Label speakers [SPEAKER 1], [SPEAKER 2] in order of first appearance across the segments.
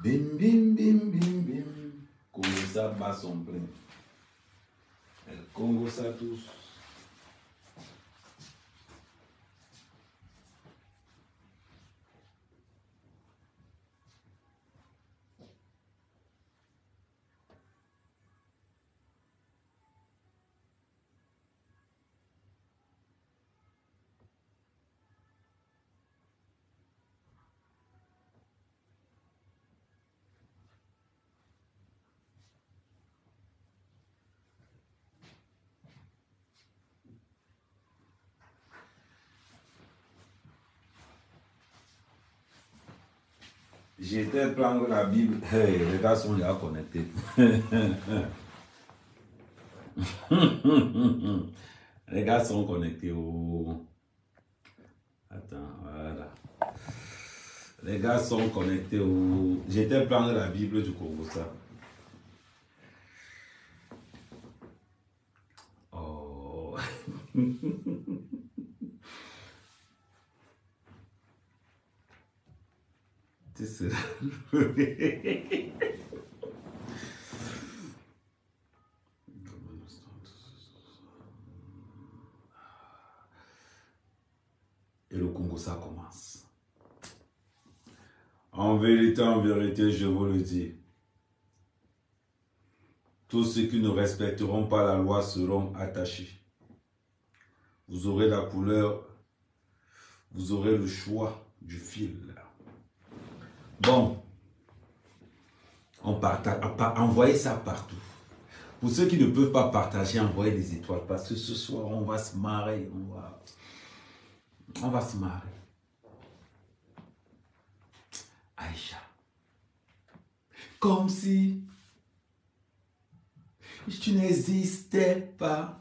[SPEAKER 1] Bim, bim, bim, bim, bim. Congo ça bat son plein. El Congo ça tous. J'étais prendre la Bible. Hey, les gars sont déjà connectés. Les gars sont connectés au... Attends, voilà. Les gars sont connectés au... J'étais prendre la Bible du Congo, ça. Oh. C'est ça. Et le Congo, ça commence. En vérité, je vous le dis. Tous ceux qui ne respecteront pas la loi seront attachés. Vous aurez la couleur, vous aurez le choix du fil. Bon, on partage, envoyez ça partout. Pour ceux qui ne peuvent pas partager, envoyez des étoiles. Parce que ce soir, on va se marrer. On va se marrer. Aïcha. Comme si tu n'existais pas.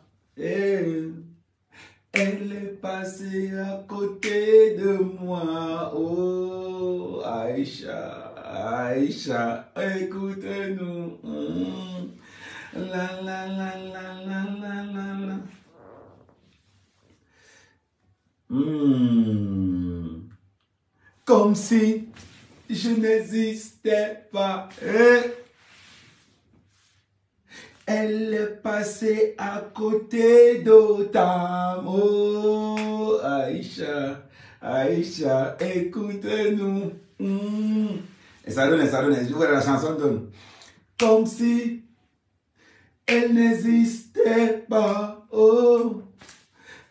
[SPEAKER 1] Elle est passée à côté de moi. Oh, Aïcha, Aïcha, écoute-nous. La la la la la la la la. Comme si je n'existais pas. Elle est passée à côté d'Otam. Oh, Aïcha, Aïcha, écoute-nous. Et ça donne, je vois la chanson donne. Comme si elle n'existait pas. Oh,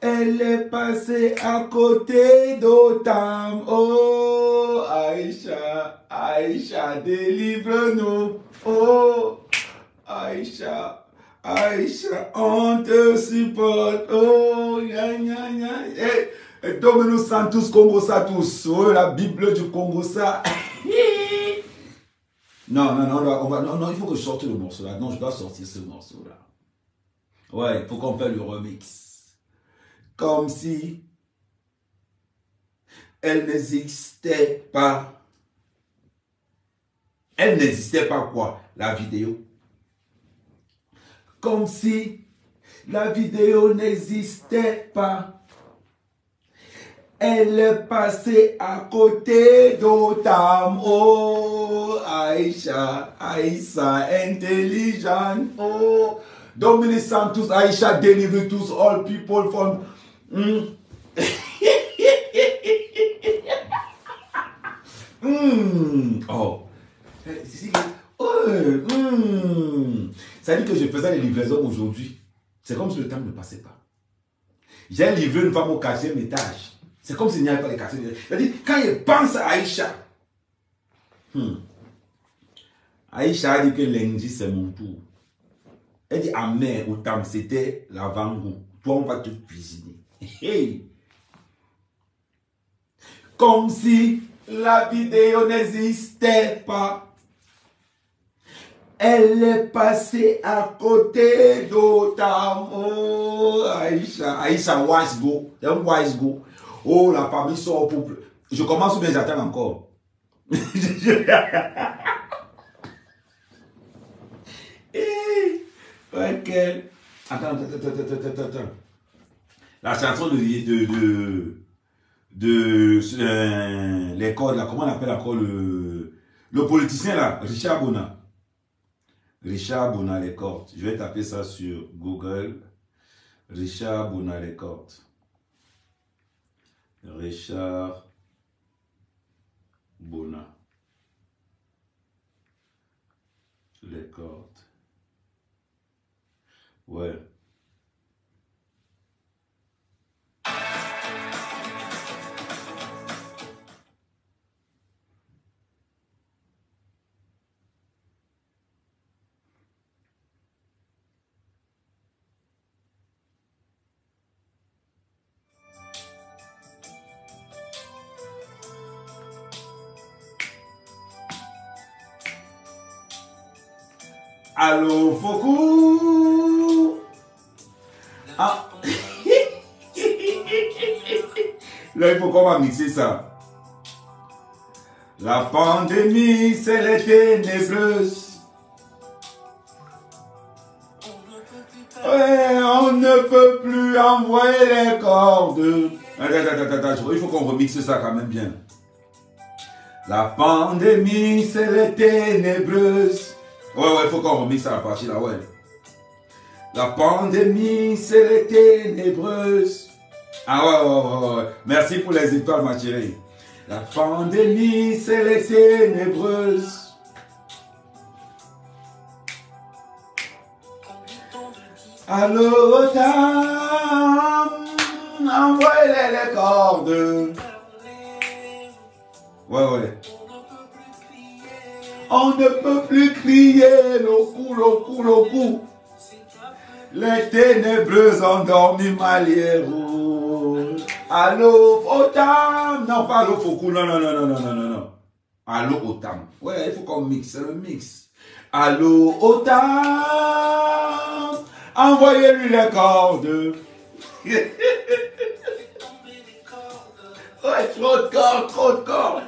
[SPEAKER 1] elle est passée à côté d'Otam. Oh, Aïcha, Aïcha, délivre-nous. Oh, Aïcha, Aïcha, on te supporte. Oh, gna gna gna. Hey, Dominus Santus Congo ça tous. Oh, la Bible du Congo ça. Non, il faut que je sorte le morceau là. Non, je dois sortir ce morceau là. Ouais, il faut qu'on fasse le remix. Comme si elle n'existait pas. Elle n'existait pas quoi? La vidéo. Comme si la vidéo n'existait pas. Elle est passée à côté d'Otam. Oh, Aïcha, Aïcha, intelligente. Oh, Dominus Santus, Aïcha, deliver tous all people from... Oh. Ça dit que je faisais les livraisons aujourd'hui. C'est comme si le temps ne passait pas. J'ai livré une femme au 4e étage. C'est comme s'il n'y avait pas de 4e étage. C'est-à-dire, quand il pense à Aïcha, Aïcha a dit que lundi c'est mon tour. Elle dit, ah mère, autant c'était l'avant-goût. Toi, on va te cuisiner. Hey. Comme si la vidéo n'existait pas. Elle est passée à côté d'Otam. Oh, Aïcha. Aïcha, wise go. Wise go. Oh, la famille sort pour... Je commence ou bien j'attends encore. Ok. Attends. La chanson de l'école, là, comment on appelle encore le Le politicien là, Richard Bona. Richard Bona les cordes. Je vais taper ça sur Google. Richard Bona les cordes. Richard Bona. Les cordes. Ouais. Allô, Fokou. Ah. Là, il faut qu'on va mixer ça. La pandémie, c'est les ténébreuses. Ouais, on ne peut plus envoyer les cordes. Attends, il faut qu'on remixe ça quand même bien. La pandémie, c'est les ténébreuses. Ouais, il faut qu'on remixe ça à partir là, ouais. La pandémie, c'est les ténébreuses. Ah ouais. Merci pour les étoiles, ma chérie. La pandémie, c'est les ténébreuses. Allô, Tam, envoyez les cordes. Ouais. On ne peut plus crier, le coup. Les ténébreuses ont dormi Maliero. Allô, Otam. Non, pas allô, Fokou. Non. Allô, Otam. Ouais, il faut qu'on mixe, c'est le mix. Allô, Otam. Envoyez-lui les cordes. Ouais, trop de cordes.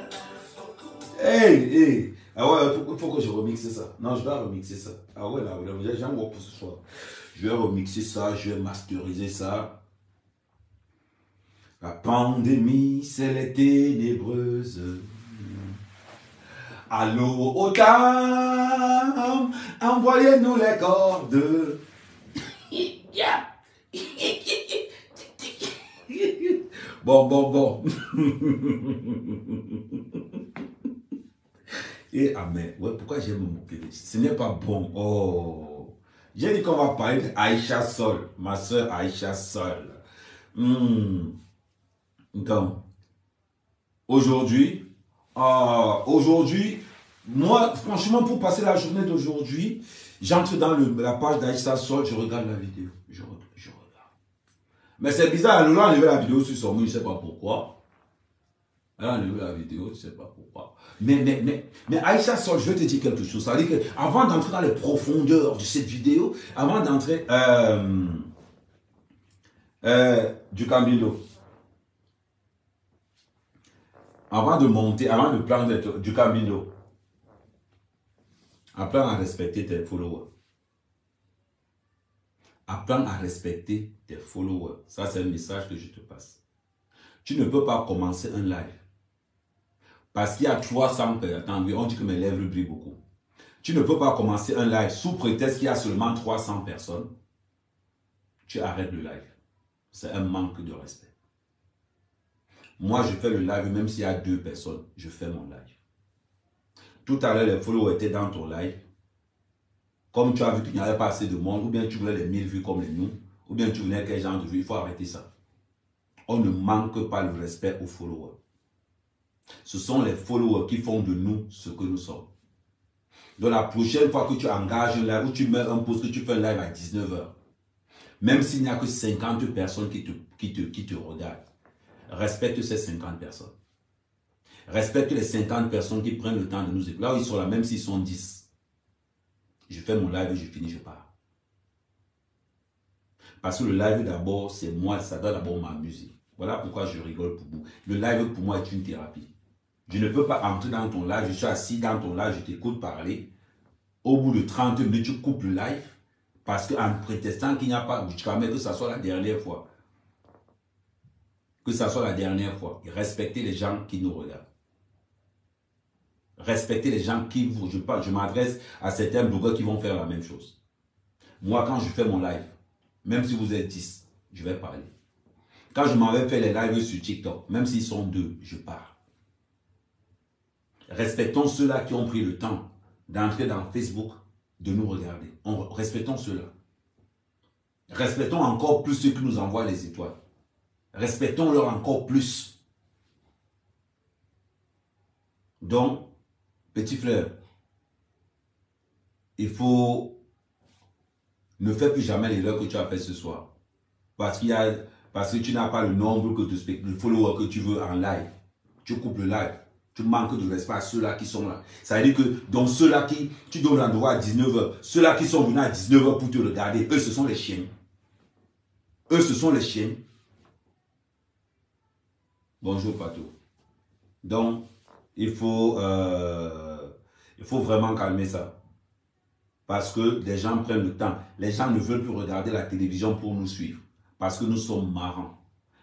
[SPEAKER 1] Hey. Ah ouais, il faut que je remixe ça. Non, je dois remixer ça. Ah ouais, là, j'aime beaucoup pour ce soir. Je vais remixer ça, je vais masteriser ça. La pandémie, c'est les ténébreuses. Allô, Otam, envoyez-nous les cordes. Bon. Et amen. Ouais, pourquoi j'aime me moquer? Ce n'est pas bon. Oh. J'ai dit qu'on va parler d'Aïcha Sol, ma soeur Aïcha Sol. Donc, aujourd'hui, moi, franchement, pour passer la journée d'aujourd'hui, j'entre dans la page d'Aïcha Sol, je regarde la vidéo. Je regarde. Mais c'est bizarre, elle a enlevé la vidéo sur son mur, je ne sais pas pourquoi. Elle a enlevé la vidéo, je ne sais pas pourquoi. Mais Aïcha Sol, je vais te dire quelque chose. Ça veut dire qu'avant d'entrer dans les profondeurs de cette vidéo, avant d'entrer du Camino, avant de monter, avant de prendre du Camino, apprends à respecter tes followers. Apprends à respecter tes followers. Ça, c'est un message que je te passe. Tu ne peux pas commencer un live parce qu'il y a 300 personnes. Attends, on dit que mes lèvres brillent beaucoup. Tu ne peux pas commencer un live sous prétexte qu'il y a seulement 300 personnes. Tu arrêtes le live. C'est un manque de respect. Moi, je fais le live même s'il y a 2 personnes. Je fais mon live. Tout à l'heure, les followers étaient dans ton live. Comme tu as vu qu'il n'y avait pas assez de monde, ou bien tu voulais les 1000 vues comme les nous, ou bien tu voulais quel genre de vues, il faut arrêter ça. On ne manque pas le respect aux followers. Ce sont les followers qui font de nous ce que nous sommes. Donc la prochaine fois que tu engages un live, ou tu mets un post, que tu fais un live à 19 h, même s'il n'y a que 50 personnes qui te regardent, respecte ces 50 personnes. Respecte les 50 personnes qui prennent le temps de nous écouter. Là où ils sont là, même s'ils sont 10. Je fais mon live, je finis, je pars. Parce que le live d'abord, c'est moi, ça doit d'abord m'amuser. Voilà pourquoi je rigole pour vous. Le live pour moi est une thérapie. Je ne peux pas entrer dans ton live, je suis assis dans ton live, je t'écoute parler. Au bout de 30 minutes, tu coupes le live. Parce qu'en prétextant qu'il n'y a pas, que ça soit la dernière fois. Que ça soit la dernière fois. Et respectez les gens qui nous regardent. Respectez les gens qui vous... Je m'adresse à certains blogueurs qui vont faire la même chose. Moi, quand je fais mon live, même si vous êtes 10, je vais parler. Quand je m'en vais faire les lives sur TikTok, même s'ils sont 2, je parle. Respectons ceux-là qui ont pris le temps d'entrer dans Facebook, de nous regarder. Respectons ceux-là. Respectons encore plus ceux qui nous envoient les étoiles. Respectons-leur encore plus. Donc, petit frère, il faut ne faire plus jamais l'erreur que tu as fait ce soir. Parce que tu n'as pas le nombre de followers que tu veux en live. Tu coupes le live. Tu manques de respect à ceux-là qui sont là. Ça veut dire que dans ceux-là qui, tu donnes rendez-vous à 19h, ceux-là qui sont venus à 19h pour te regarder, eux, ce sont les chiens. Eux, ce sont les chiens. Bonjour, Pato. Donc, il faut vraiment calmer ça. Parce que les gens prennent le temps. Les gens ne veulent plus regarder la télévision pour nous suivre. Parce que nous sommes marrants.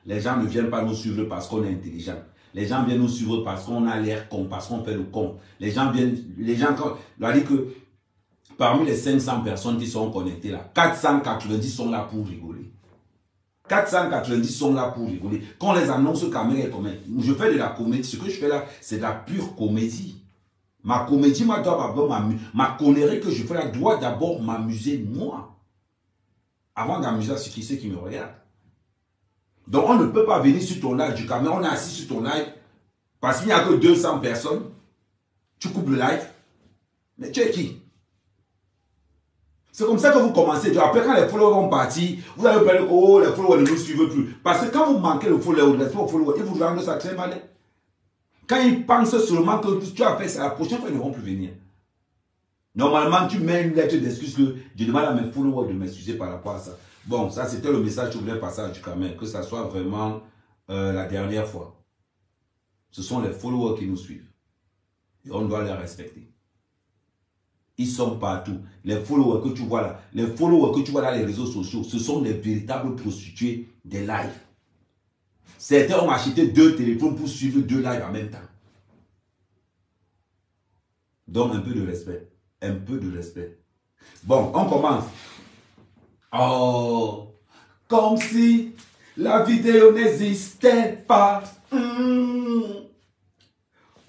[SPEAKER 1] Les gens ne viennent pas nous suivre parce qu'on est intelligent. Les gens viennent nous suivre parce qu'on a l'air con, parce qu'on fait le con. Les gens viennent, on dit que parmi les 500 personnes qui sont connectées là, 490 sont là pour rigoler. 490 sont là pour rigoler. Quand on les annonce caméra, je fais de la comédie. Ce que je fais là, c'est de la pure comédie. Ma comédie, ma connerie que je fais là, doit d'abord m'amuser moi. Avant d'amuser ceux qui me regardent. Donc, on ne peut pas venir sur ton live du caméra, on est assis sur ton live, parce qu'il n'y a que 200 personnes, tu coupes le live, mais tu es qui? C'est comme ça que vous commencez. Après, quand les followers vont partir, vous allez parler, oh, les followers ne nous suivent plus. Parce que quand vous manquez le follower, ils vous rendent ça très mal. Quand ils pensent seulement que tu as fait ça, la prochaine fois, ils ne vont plus venir. Normalement, tu mets une lettre d'excuse que je demande à mes followers de m'excuser par rapport à ça. Bon, ça c'était le message que je voulais passer à du caméra, que ça soit vraiment la dernière fois. Ce sont les followers qui nous suivent. Et on doit les respecter. Ils sont partout. Les followers que tu vois là, les followers que tu vois dans les réseaux sociaux, ce sont les véritables prostituées des lives. Certains ont acheté 2 téléphones pour suivre 2 lives en même temps. Donc un peu de respect. Un peu de respect. Bon, on commence. Oh, comme si la vidéo n'existait pas.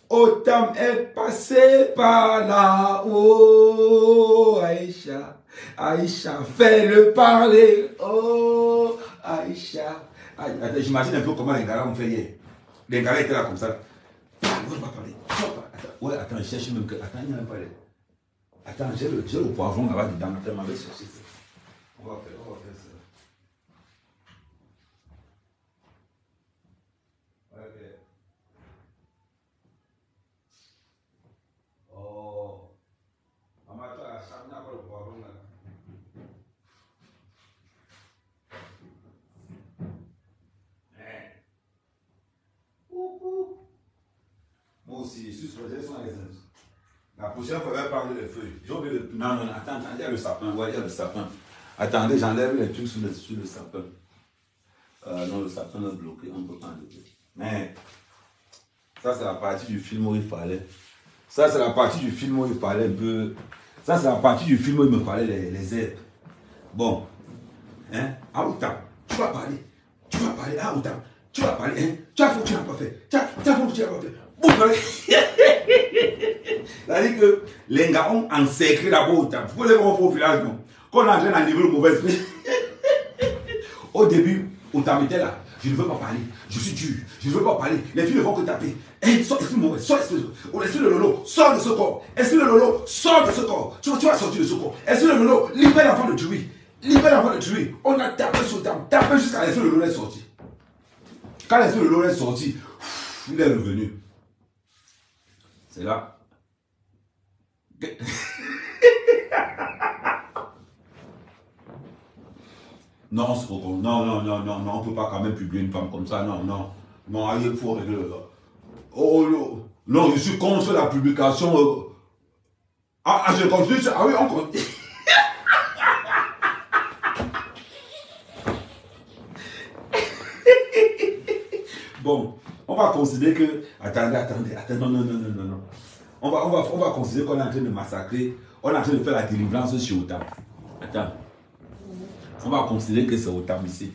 [SPEAKER 1] Autant est passé par là. Oh, Aïcha, Aïcha, fais-le parler. Oh, Aïcha. J'imagine un peu comment les gars ont fait hier. Les gars étaient là comme ça. On ne va pas parler. Ouais, attends, je cherche même que. Attends, il n'y a même pas les. Attends, j'ai le poivron là-bas dedans. Attends, m'avait cherché ça. On va faire ça. Ok. Oh. Maman, tu as acheté encore le poivron là. Moi aussi, je suis sur les uns. La prochaine fois, je vais prendre les feuilles. J'ai oublié le... Non, attends, il y a le sapin. Ouais, il y a le sapin. Attendez, j'enlève les trucs sur le sapin. Non, le sapin est bloqué, on ne peut pas enlever. Mais, ça c'est la partie du film où il fallait. Ça c'est la partie du film où il fallait un peu... Ça c'est la partie du film où il me fallait les herbes. Bon. Hein? Ah, autant. Tu vas parler. Ah, autant. Tu vas parler. Hein? Tu as fait que tu n'as pas fait. Tu as fait que tu n'as pas fait. C'est-à-dire que les gars ont encerclé d'abord autant. Vous pouvez les voir au village, non? Quand on est en train d'enlever le mauvais esprit. Au début, autant était là. Je ne veux pas parler. Je suis dur. Je ne veux pas parler. Les filles ne vont que taper. Hey, sors esprit mauvais. Sors esprit. Oh, l'esprit de Lolo, sors de ce corps. Esprit de Lolo, sors de ce corps. Tu vas sortir de ce corps. Esprit de Lolo, libère l'enfant de tuer. Libère l'enfant de tuer. On a tapé sur le temps. Tapé jusqu'à l'esprit de Lolo est sorti. Quand l'esprit de Lolo est sorti, il est revenu. C'est là. Non, on ne peut pas quand même publier une femme comme ça. Non, il faut régler. Oh, non, je suis contre la publication. Je continue. Ah oui, on continue. Bon, on va considérer que... Attendez, non. on va considérer qu'on est en train de massacrer, on est en train de faire la délivrance sur Otam. Attends. On va considérer que c'est Otam ici.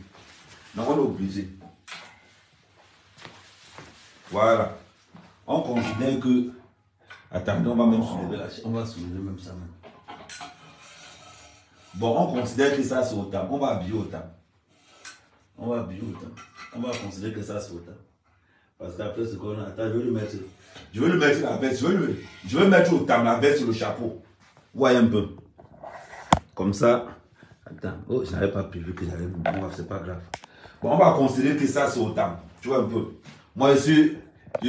[SPEAKER 1] Donc on est obligé. Voilà. On considère que... Attendez, on va même soulever la chaise. On va soulever même ça même. Bon, on considère que ça c'est Otam. On va habiller Otam. On va habiller Otam. On va considérer que ça c'est Otam. Parce qu'après ce qu'on a... Attends, je vais le mettre. Je vais le mettre la veste. Je vais mettre Otam la veste sur le chapeau. Voyez un peu. Comme ça. Attends. Oh, je n'avais pas prévu que j'allais... Bon, c'est pas grave. Bon, on va considérer que ça c'est Otam. Tu vois un peu. Moi, je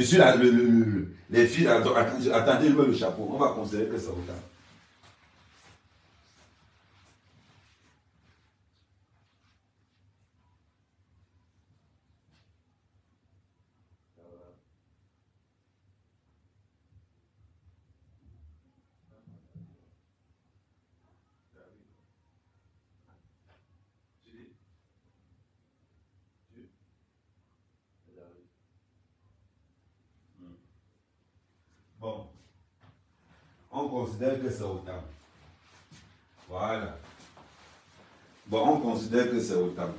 [SPEAKER 1] suis là, les filles, attendez, je mets le chapeau. On va considérer que c'est Otam. Bon, on considère que c'est Otam. Voilà. Bon, on considère que c'est Otam.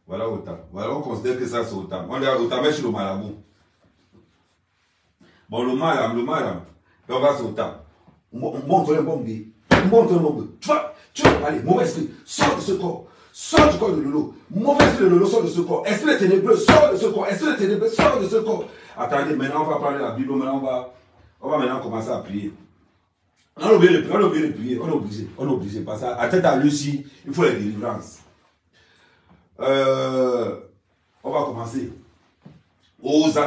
[SPEAKER 1] Voilà Otam. Voilà, on considère que ça c'est Otam. On est à Otam sur le marabout. Bon, le maram. Et on va sur Otam. Montre le bon gay. Montre le bon gay. Tu vas parler. Mauvais esprit. Sors de ce corps. Sors du corps de Lolo. Mauvais esprit de Lolo, sors de ce corps. Esprit de ténébreux, sors de ce corps. Esprit de ténébreux, sors de ce corps. Attendez, maintenant on va parler de la Bible. Maintenant on va maintenant commencer à prier. On a oublié de prier. On est obligé. Parce qu'à tête à Lucie, il faut la délivrance. On va commencer. Oh, sors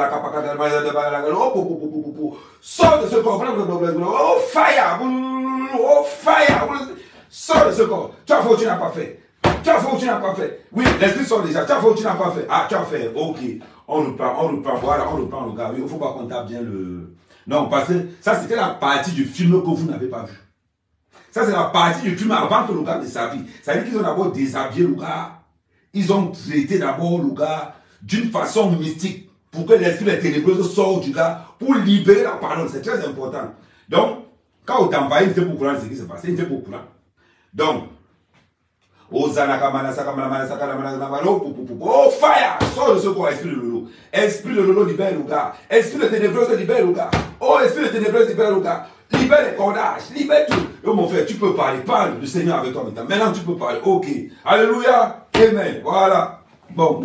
[SPEAKER 1] de ce corps. Oh, fire. Oh, fire. Sors de ce corps. Tu as fait ou tu n'as pas fait? Tu as fait ou tu n'as pas fait? Oui, l'esprit sort déjà. Tu as fait ou tu n'as pas fait? Ah, tu as fait. Ok. On reprend. Voilà, on reprend le gars. Il ne faut pas qu'on tape bien le... Non, parce que ça, c'était la partie du film que vous n'avez pas vu. Ça, c'est la partie du film avant que le gars ne s'habille. Ça veut dire qu'ils ont d'abord déshabillé le gars. Ils ont traité d'abord le gars d'une façon mystique pour que l'esprit des ténébreux sorte du gars pour libérer la parole. C'est très important. Donc, quand on t'envoie, il était pour courant ce qui s'est passé. Il était pour courant. Donc, oh, fire! Sors de ce corps, esprit de Lolo. Esprit de Lolo libère le gars. Esprit de ténébreux libère le gars. Oh, esprit de ténébreux libère le gars. Libère les cordages, libère tout. Oh, mon frère, tu peux parler. Parle du Seigneur avec toi maintenant. Maintenant, tu peux parler. Ok. Alléluia. Amen. Voilà. Bon.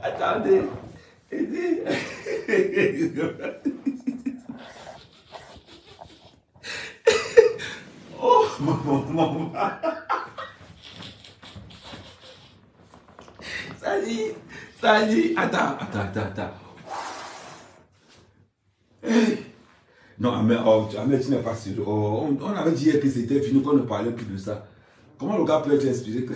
[SPEAKER 1] Attendez. Oh, mon. Salut. Attends. Hey. Non, mais tu n'es pas sûr. Oh, on avait dit que c'était fini, qu'on ne parlait plus de ça. Comment le gars peut être inspiré que...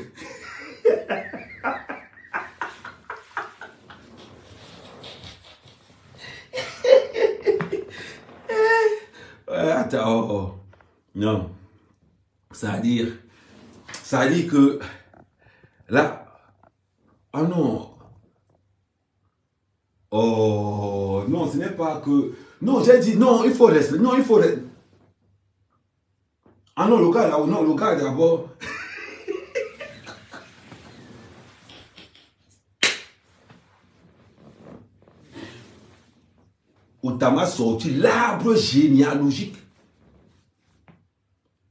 [SPEAKER 1] Attends, oh. Non. Ça veut dire que là, ah non. Oh, non, ce n'est pas que... Non, j'ai dit, non, il faut rester. Non, il faut rester. Ah non, le gars là, non, le gars d'abord. Otam a sorti l'arbre généalogique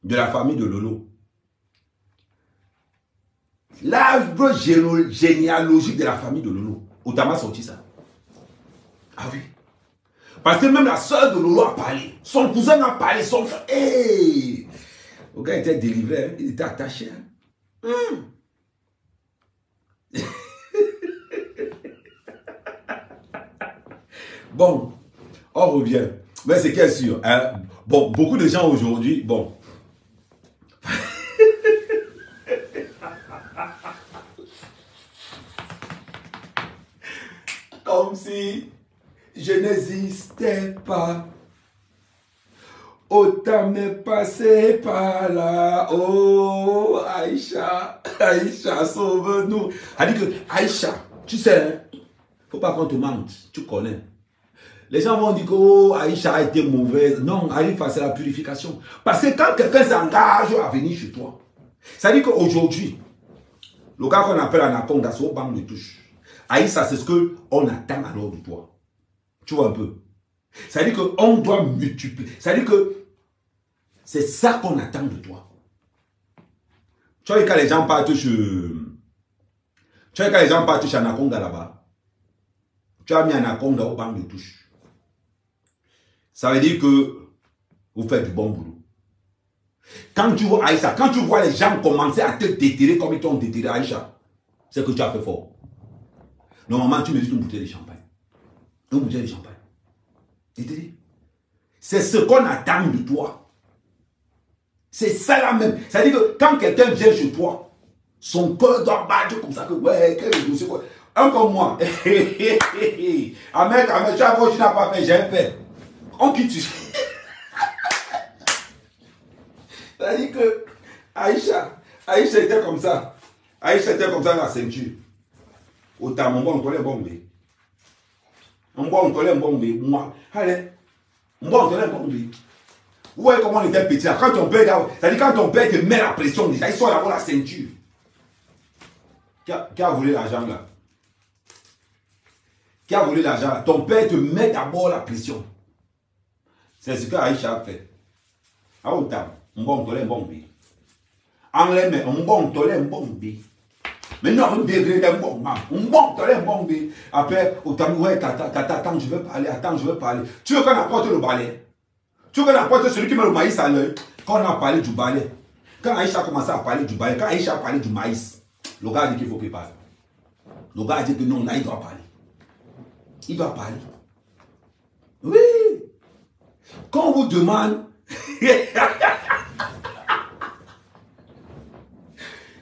[SPEAKER 1] de la famille de Lolo. L'arbre généalogique de la famille de Lolo. Otam a sorti ça. Ah oui. Parce que même la soeur de Lolo a parlé. Son cousin a parlé. Son frère. Hey! Le gars était délivré. Hein? Il était attaché. Hein? Bon. On revient. Mais c'est qui est sûr. Hein? Bon, beaucoup de gens aujourd'hui. Bon. Comme si je n'existais pas. Otam est passé par là. Oh, Aïcha. Aïcha, sauve-nous. Elle dit que, Aïcha, tu sais, hein, faut pas qu'on te mente, tu connais. Les gens vont dire que oh, Aïcha a été mauvaise. Non, Aïcha, c'est la purification. Parce que quand quelqu'un s'engage à venir chez toi, ça dit qu'aujourd'hui, le gars qu'on appelle Anaconda, c'est au banc de touche. Aïcha, c'est ce qu'on attend alors de toi. Tu vois un peu. Ça dit qu'on doit multiplier. Ça dit que c'est ça qu'on attend de toi. Tu vois, quand les gens partent chez... Tu vois, quand les gens partent chez Anaconda là-bas, tu as mis Anaconda au banc de touche. Ça veut dire que vous faites du bon boulot. Quand tu vois Aïcha, quand tu vois les gens commencer à te déterrer comme ils t'ont déterré Aïcha, c'est que tu as fait fort. Normalement, tu mérites une bouteille de champagne. Une bouteille de champagne. C'est ce qu'on attend de toi. C'est ça là même. C'est-à-dire que quand quelqu'un vient chez toi, son cœur doit battre comme ça que ouais, quel dossier quoi. Un comme moi. Ahmed, tu n'as pas fait, j'ai fait. On quitte. C'est-à-dire que Aïcha était comme ça. Aïcha était comme ça dans la ceinture. Autant mon bon, on connaît bon, mais. On connaît bon, mais moi. Allez. On connaît bon, mais. Vous voyez comment on était petit. Quand ton père, c'est-à-dire quand ton père te met la pression, déjà, il sort d'abord la ceinture. Qui a volé l'argent là? Qui a volé l'argent là? Ton père te met d'abord la pression. C'est ce que Aïcha a fait. Ah, autant. On connaît bon, mais. En les mains, on connaît bon, mais. Mais non, on devrait être bon, bon. Après, autant, ouais, attends, je veux parler, Tu veux qu'on apporte le balai? Tu veux qu'on apporte celui qui met le maïs à l'œil? Quand on a parlé du balai, quand Aïcha a commencé à parler du balai, quand Aïcha a parlé du maïs, le gars a dit qu'il faut qu'il parle. Le gars a dit que non, là, il doit parler. Il doit parler. Oui. Quand on vous demande...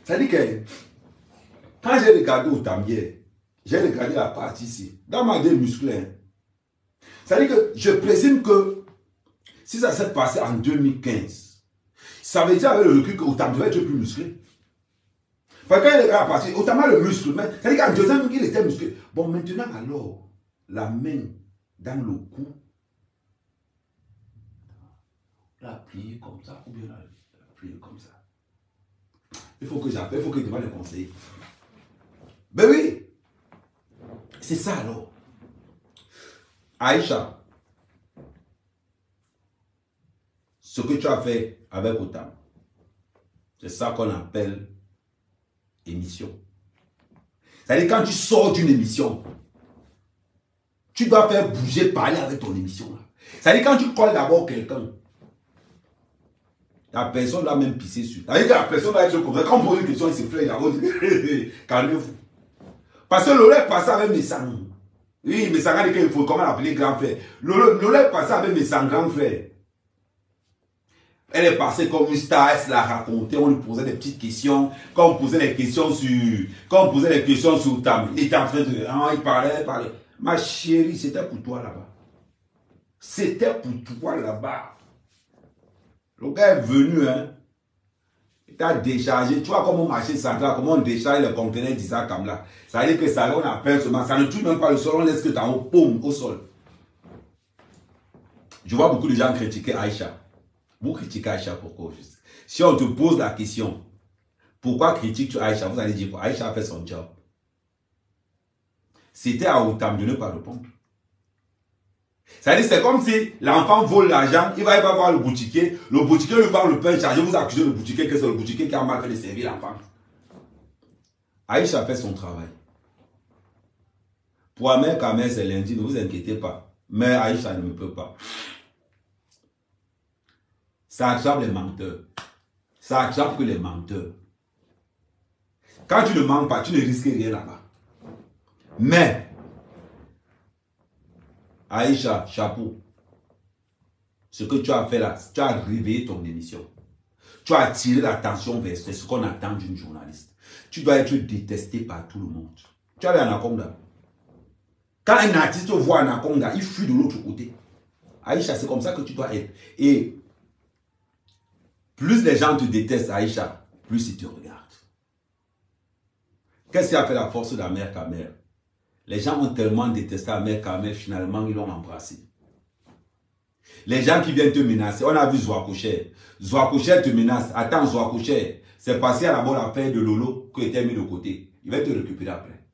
[SPEAKER 1] Ça dit que... Quand j'ai regardé au tamier, j'ai regardé la partie ici, dans ma deux musclée. Ça dit que je présume que si ça s'est passé en 2015, ça veut dire avec le recul qu'au tamier devait être plus musclé. Parce que quand il regarde la partie, au tamier le muscle, ça dit qu'en deuxième minute, il était musclé. Bon, maintenant alors, la main dans le cou, la plier comme ça, ou bien la plier comme ça. Il faut que j'appelle, il faut que je demande le conseil. Ben oui, c'est ça alors. Aïcha, ce que tu as fait avec Otam, c'est ça qu'on appelle émission. C'est-à-dire quand tu sors d'une émission, tu dois faire bouger, parler avec ton émission. C'est-à-dire quand tu colles d'abord quelqu'un, la personne doit même pisser sur. C'est-à-dire que la personne doit être comme ça. Quand on pose une question, il se fait d'abord. Calmez-vous. Parce que Lolo est passé avec mes sangs. Oui, mes sangs, il faut comment l'appeler grand frère. Lolo est passé avec mes sangs grand frère. Elle est passée comme une star, elle se l'a raconté, on lui posait des petites questions. Quand on posait des questions sur Tam, il était en train de... Ah, il parlait. Ma chérie, c'était pour toi là-bas. C'était pour toi là-bas. Le gars est venu, hein. Il t'a déchargé. Tu vois comment marché central, comment on décharge le conteneur d'Isaac comme là. Ça veut dire que ça, on appelle seulement. Ça ne tue même pas le sol, on laisse que tu en haut, paume, au sol. Je vois beaucoup de gens critiquer Aïcha. Vous critiquez Aïcha pourquoi? Si on te pose la question, pourquoi critiques-tu Aïcha? Vous allez dire quoi? Aïcha a fait son job. C'était à Otam de ne pas répondre. C'est comme si l'enfant vole l'argent, il va voir le boutiquier lui vend le pain chargé, vous accusez le boutiquier que c'est le boutiquier qui a mal fait de servir l'enfant. Aïcha a fait son travail. Pour Ahmed Kamel, c'est lundi, ne vous inquiétez pas. Mais Aïcha ne peut pas. Ça attrape les menteurs. Ça attrape que les menteurs. Quand tu ne mens pas, tu ne risques rien là-bas. Mais, Aïcha, chapeau. Ce que tu as fait là, tu as réveillé ton émission. Tu as attiré l'attention vers ce qu'on attend d'une journaliste. Tu dois être détesté par tout le monde. Tu as vu Anaconda. Quand un artiste voit Anaconda, il fuit de l'autre côté. Aïcha, c'est comme ça que tu dois être. Et plus les gens te détestent, Aïcha, plus ils te regardent. Qu'est-ce qui a fait la force de la mère Kamer? Les gens ont tellement détesté la mère Kamer, finalement, ils l'ont embrassé. Les gens qui viennent te menacer, on a vu Zouakoucher. Zouakoucher te menace. Attends, Zouakoucher, c'est passé à la bonne affaire de Lolo qui était mis de côté. Il va te récupérer après.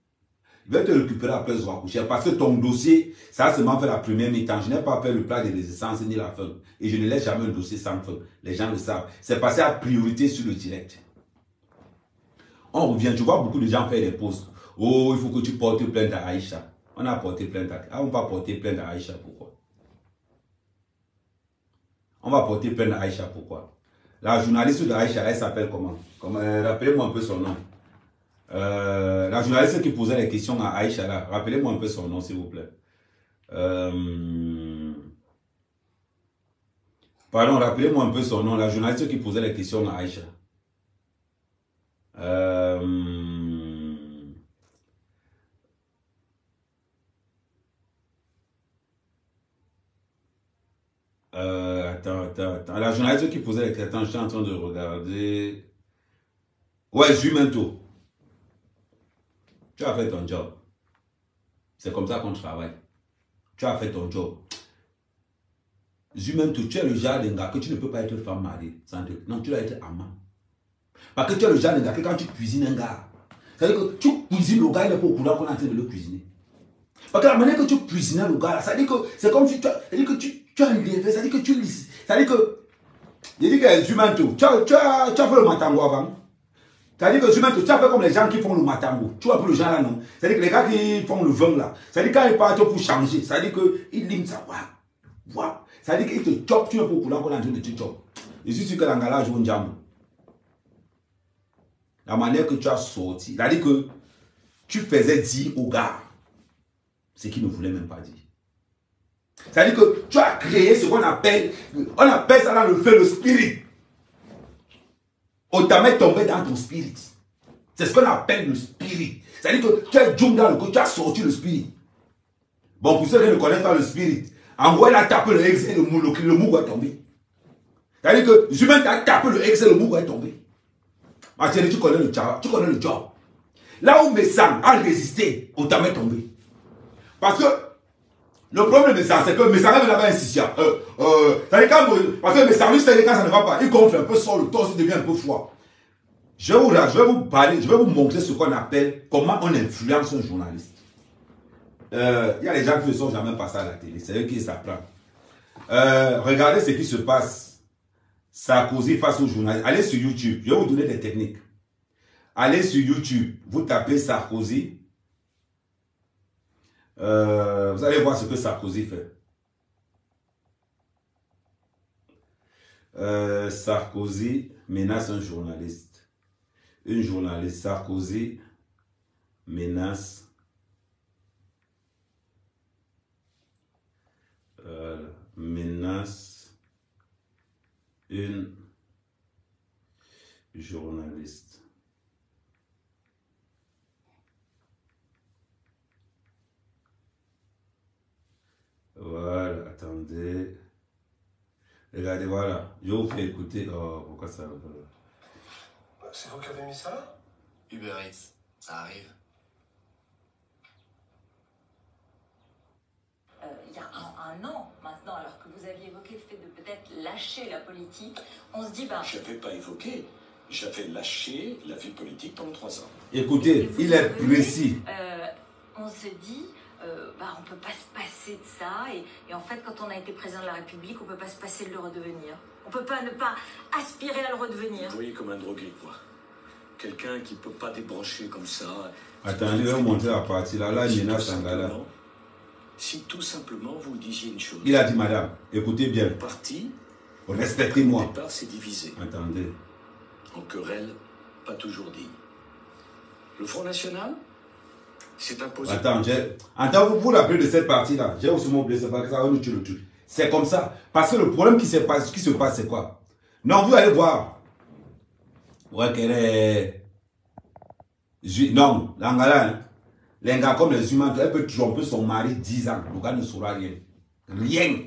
[SPEAKER 1] Il va te récupérer après Zouakoucher parce que ton dossier, ça a seulement fait la première mi-temps. Je n'ai pas fait le plat de résistance ni la fin. Et je ne laisse jamais un dossier sans fin. Les gens le savent. C'est passé à priorité sur le direct. On revient, tu vois beaucoup de gens faire des pauses. Oh, il faut que tu portes plainte à Aïcha. On a porté plainte à... Ah, on va porter plainte à Aïcha, pourquoi? On va porter plainte à Aïcha, pourquoi? La journaliste de Aïcha, elle s'appelle comment? Rappelez-moi un peu son nom. La journaliste qui posait les questions à Aïcha, là, rappelez-moi un peu son nom, s'il vous plaît. Pardon, rappelez-moi un peu son nom. La journaliste qui posait les questions à Aïcha. Attends. La journaliste qui posait les questions, je suis en train de regarder. Ouais, Jumento. Tu as fait ton job. C'est comme ça qu'on travaille. Tu as fait ton job. Jumento, tu es le genre d'un gars que tu ne peux pas être femme mariée. Non, tu dois être amant. Parce que tu es le genre d'un gars que quand tu cuisines un gars, c'est-à-dire que tu cuisines le gars, il n'est pas au courant qu'on est en train de le cuisiner. Parce que la manière que tu cuisines le gars, ça dit que c'est comme si tu as enlevé, ça dit que tu lisses. Ça dit que, il dit que Jumento, tu as fait le matango avant. Ça dit que Jumento, tu as fait comme les gens qui font le matango. Tu vois pour le genre là, non? Ça dit que les gars qui font le vin là, ça dit quand ils partent pour changer, ça dit qu'ils liment ça, waouh. Ça dit qu'ils te chopent, tu n'es pas au courant qu'on est en train de te chopper. Et je suis sûr que l'angala joue un jambe. La manière que tu as sorti, ça dit que tu faisais dire au gars ce qu'il ne voulait même pas dire. C'est-à-dire que tu as créé ce qu'on appelle, ça dans le feu, le spirit. On t'a mis tombé dans ton spirit. C'est ce qu'on appelle le spirit. C'est-à-dire que tu es jump dans le coup, tu as sorti le spirit. Bon, pour ceux qui ne connaissent pas le spirit, en gros, il a tapé le ex et le mou est tombé. C'est-à-dire que Jumain t'a tapé le ex et le mou est tombé. Mathieu, tu connais le job. Là où Messang a résisté, on t'a mis tombé. Parce que le problème de Messang, c'est que Messang avait là-bas insisté. Parce que Messang, lui, c'est quand ça ne va pas, il gonfle un peu sur le torse, il devient un peu froid. Je vais vous parler, je vais vous montrer ce qu'on appelle comment on influence un journaliste. Il y a des gens qui ne sont jamais passés à la télé, c'est eux qui s'apprennent. Regardez ce qui se passe. Sarkozy face aux journalistes. Allez sur YouTube, je vais vous donner des techniques. Allez sur YouTube, vous tapez Sarkozy. Vous allez voir ce que Sarkozy fait. Sarkozy menace un journaliste. Une journaliste. Sarkozy menace une journaliste. Voilà, attendez. Regardez, voilà. Je vous fais écouter. Oh, pourquoi ça...
[SPEAKER 2] C'est vous qui avez mis ça là?
[SPEAKER 3] Uber Eats, ça arrive.
[SPEAKER 4] Il y a un an maintenant, alors que vous aviez évoqué le fait de peut-être lâcher la politique, on se dit,
[SPEAKER 2] Je n'avais pas évoqué, j'avais lâché la vie politique pendant 3 ans.
[SPEAKER 1] Écoutez, il est précis.
[SPEAKER 4] On se dit, on ne peut pas se passer de ça, et en fait, quand on a été président de la République, on ne peut pas se passer de le redevenir. On ne peut pas ne pas aspirer à le redevenir.
[SPEAKER 2] Vous voyez, comme un drogué, quoi. Quelqu'un qui ne peut pas débrancher comme ça.
[SPEAKER 1] Attendez, je vais vous montrer la partie là. Là, Nina Sangala.
[SPEAKER 2] Si tout simplement vous disiez une chose.
[SPEAKER 1] Il a dit, madame, écoutez bien.
[SPEAKER 2] Le parti,
[SPEAKER 1] respectez-moi.
[SPEAKER 2] au départ, c'est divisé.
[SPEAKER 1] Attendez.
[SPEAKER 2] En querelle, pas toujours digne. Le Front National, c'est imposé.
[SPEAKER 1] Attends, vous vous rappelez de cette partie-là. J'ai aussi oublié, c'est pas que ça va nous tuer le truc. C'est comme ça. Parce que le problème qui se passe, c'est quoi? Non, vous allez voir. Ouais, qu'elle est... Non, l'Angala, hein. Les gars comme les humains, elle peut tromper son mari 10 ans. Le gars ne saura rien. Rien.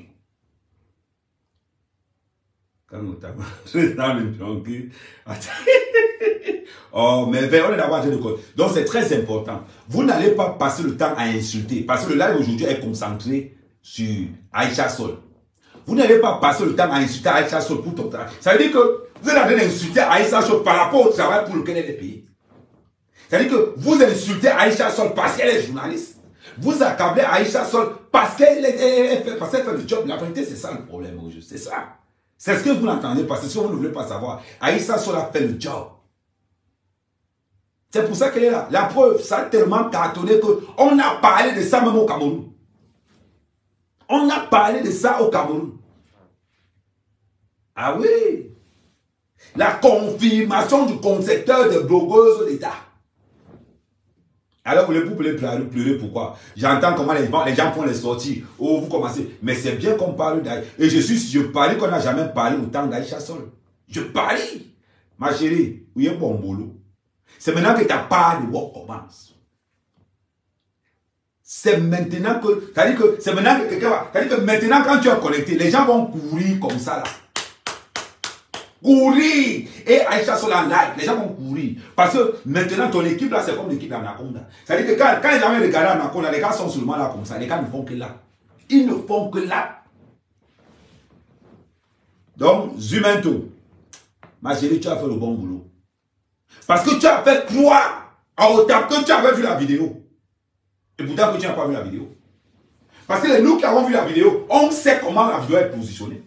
[SPEAKER 1] Quand on t'a dans le tranquille. On Oh, mais on est d'avoir de code. Donc c'est très important. Vous n'allez pas passer le temps à insulter. Parce que le live aujourd'hui est concentré sur Aïcha Sol. Vous n'allez pas passer le temps à insulter Aïcha Sol pour ton travail. Ça veut dire que vous êtes en train d'insulter Aïcha Sol par rapport au travail pour lequel elle est payée. Ça veut dire que vous insultez Aïcha Sol parce qu'elle est journaliste. Vous accablez Aïcha Sol parce qu'elle fait le job. La vérité, c'est ça le problème aujourd'hui. C'est ça. C'est ce que vous n'entendez pas. C'est ce que vous ne voulez pas savoir. Aïcha Sol a fait le job. C'est pour ça qu'elle est là. La preuve, ça a tellement cartonné qu'on a parlé de ça même au Cameroun. On a parlé de ça au Cameroun. Ah oui. La confirmation du concepteur de blogueuse d'État. Alors vous pouvez pleurer pourquoi? J'entends comment les gens font les sorties. Oh, vous commencez. Mais c'est bien qu'on parle d'Aïcha. Et je parie qu'on n'a jamais parlé autant d'Aïcha Sol. Je parie. Ma chérie, où est bon boulot? C'est maintenant que ta part de work commence. C'est maintenant que... C'est-à-dire que c'est maintenant que quelqu'un va... C'est-à-dire que maintenant quand tu es connecté, les gens vont courir comme ça là. Courir! Et Aïcha Sol en live, les gens vont courir. Parce que maintenant ton équipe là, c'est comme l'équipe d'Anaconda. C'est-à-dire que quand les gens regardent Anaconda, les gars sont seulement là comme ça. Les gars ne font que là. Ils ne font que là. Donc, Zumento, ma chérie, tu as fait le bon boulot. Parce que tu as fait croire à autant que tu avais vu la vidéo. Et pourtant que tu n'as pas vu la vidéo. Parce que nous qui avons vu la vidéo, on sait comment la vidéo est positionnée.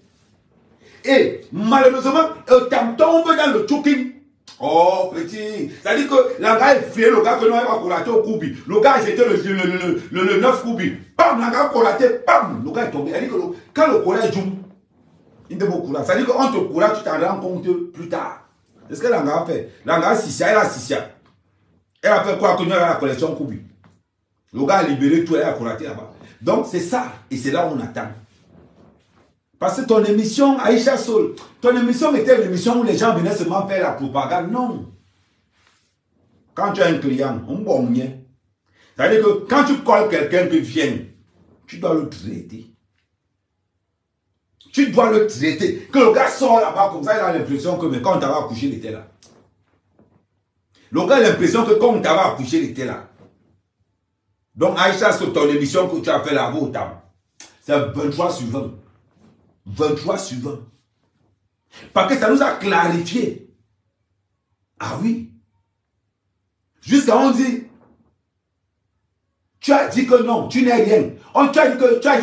[SPEAKER 1] Et malheureusement, autant tombe dans le choking. Oh petit. C'est-à-dire que la gars est fait, le gars que nous avons collaté au Koubi. Le gars a jeté le 9 Koubi. Pam, la gars a collaté, pam, le gars est tombé. C'est-à-dire que quand le collage joue, il ne peut pas courir. C'est-à-dire qu'on te courage, tu t'en rends compte plus tard. C'est ce que l'anga a fait. L'anga a Sissia, elle a Sissia. Elle a fait quoi que nous avons la collection Koubi. Le gars a libéré tout, elle a collaté là-bas. Donc c'est ça. Et c'est là où on attend. Parce que ton émission, Aïcha Sol, ton émission était une émission où les gens venaient seulement faire la propagande. Non. Quand tu as un client, on bon mien. C'est-à-dire que quand tu colles quelqu'un qui vient, tu dois le traiter. Tu dois le traiter. Que le gars sort là-bas comme ça, il a l'impression que mais quand on t'avait accouché, il était là. Le gars a l'impression que quand on t'avait accouché, il était là. Donc Aïcha, sur ton émission que tu as fait là-bas au temps, c'est 23 sur 20. 23 sur 20. Parce que ça nous a clarifié. Ah oui. Jusqu'à on dit, tu as dit que non, tu n'es rien. Tu as dit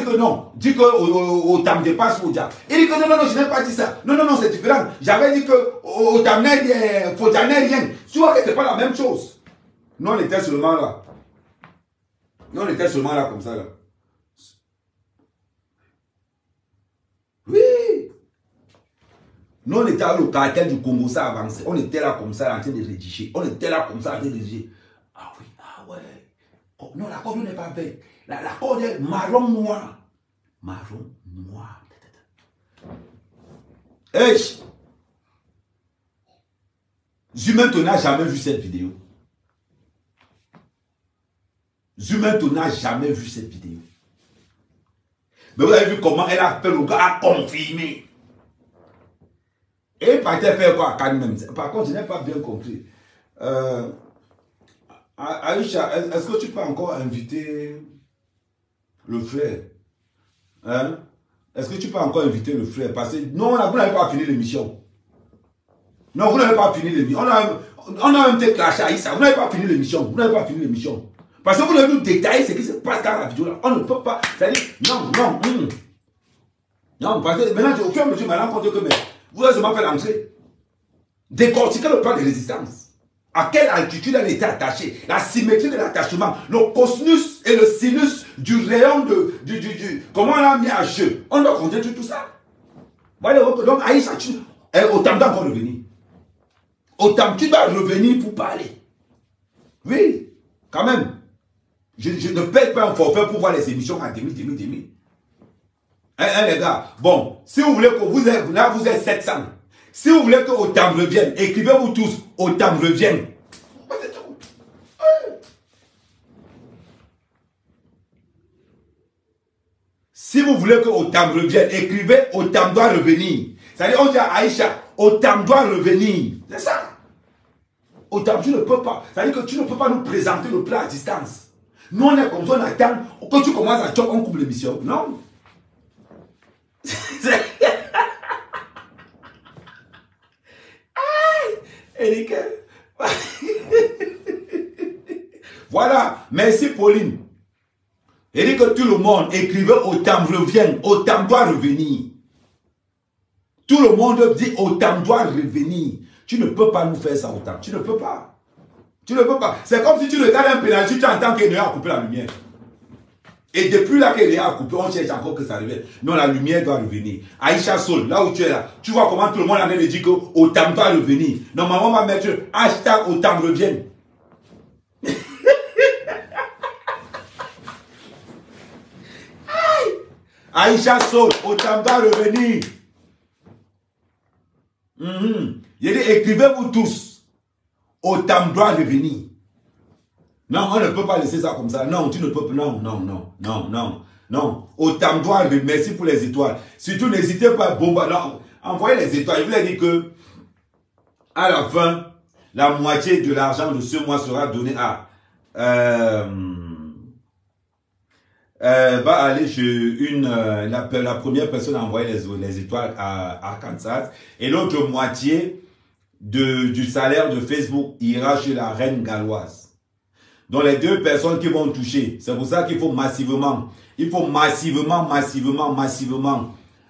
[SPEAKER 1] que non. Dis que au tam dépasse au diable. Il dit que non, je n'ai pas dit ça. Non, c'est différent. J'avais dit que au tam n'est rien. Tu vois que ce n'est pas la même chose. Nous, on était seulement là. Nous, on était seulement là comme ça. Là. Oui. Nous, on était là, le caractère du Congo, ça avançait. On était là comme ça, en train de rédiger. On était là comme ça, en train de rédiger. Ah oui, ah ouais. Non, la corde n'est pas verte. La corde est marron noir. Marron noir. Hey! Zumento n'a jamais vu cette vidéo. Zumento n'a jamais vu cette vidéo. Mais vous avez vu comment elle a fait le gars à confirmer. Et par contre, faire quoi à même. Par contre, je n'ai pas bien compris. Aïcha, est-ce que tu peux encore inviter le frère? Hein? Est-ce que tu peux encore inviter le frère? Parce que non, vous n'avez pas fini l'émission. Non, vous n'avez pas fini l'émission. On a même été clashé à Aïcha. Vous n'avez pas fini l'émission. Vous n'avez pas fini l'émission. Parce que vous devez nous détailler ce qui se passe dans la vidéo là. On ne peut pas. C'est-à-dire, non. Non, parce que maintenant, au fur et à mesure, je me rends compte que vous avez seulement fait l'entrée. Décortiquer le plan de résistance. À quelle altitude elle était attachée. La symétrie de l'attachement. Le cosinus et le sinus du rayon comment on l'a mis à jeu. On doit compter tout ça. Donc, Aïcha, autant doit encore revenir. Autant tu dois revenir pour parler. Oui, quand même. Je ne paye pas un forfait pour voir les émissions à demi. Les gars, bon, si vous voulez que vous êtes 700. Si vous voulez que Otam revienne, écrivez-vous tous, Otam revienne. Si vous voulez que Otam revienne, écrivez, Otam doit revenir. C'est-à-dire, on dit à Aïcha, Otam doit revenir. C'est ça. Autant tu ne peux pas. C'est-à-dire que tu ne peux pas nous présenter le plat à distance. Nous, on est comme ça, on attend que tu commences à choquer, on coupe l'émission. Non. Eric. Voilà. Merci, Pauline. Elle dit que tout le monde écrivait Otam revient, Otam doit revenir. Tout le monde dit Otam doit revenir. Tu ne peux pas nous faire ça, Otam. Tu ne peux pas. Tu ne peux pas. C'est comme si tu regardes un pénalty, tu entends qu'Enéa a coupé la lumière. Et depuis là qu'Enéa a coupé, on cherche encore que ça revienne. Non, la lumière doit revenir. Aïcha Sol, là où tu es là, tu vois comment tout le monde a dit que Otam doit revenir. Normalement, on va mettre hashtag Otam revient. Aïcha Sol, Otam doit revenir. Il dit, écrivez-vous tous. Otam doit revenir. Non, on ne peut pas laisser ça comme ça. Non, tu ne peux pas. Non, non, non, non, non, non. Otam doit revenir. Merci pour les étoiles. Surtout, n'hésitez pas à bombarder. Envoyez les étoiles. Je vous ai dit que, à la fin, la moitié de l'argent de ce mois sera donné à... va aller chez la première personne à envoyer les étoiles à Arkansas, et l'autre moitié du salaire de Facebook ira chez la reine galloise. Donc les deux personnes qui vont toucher, c'est pour ça qu'il faut massivement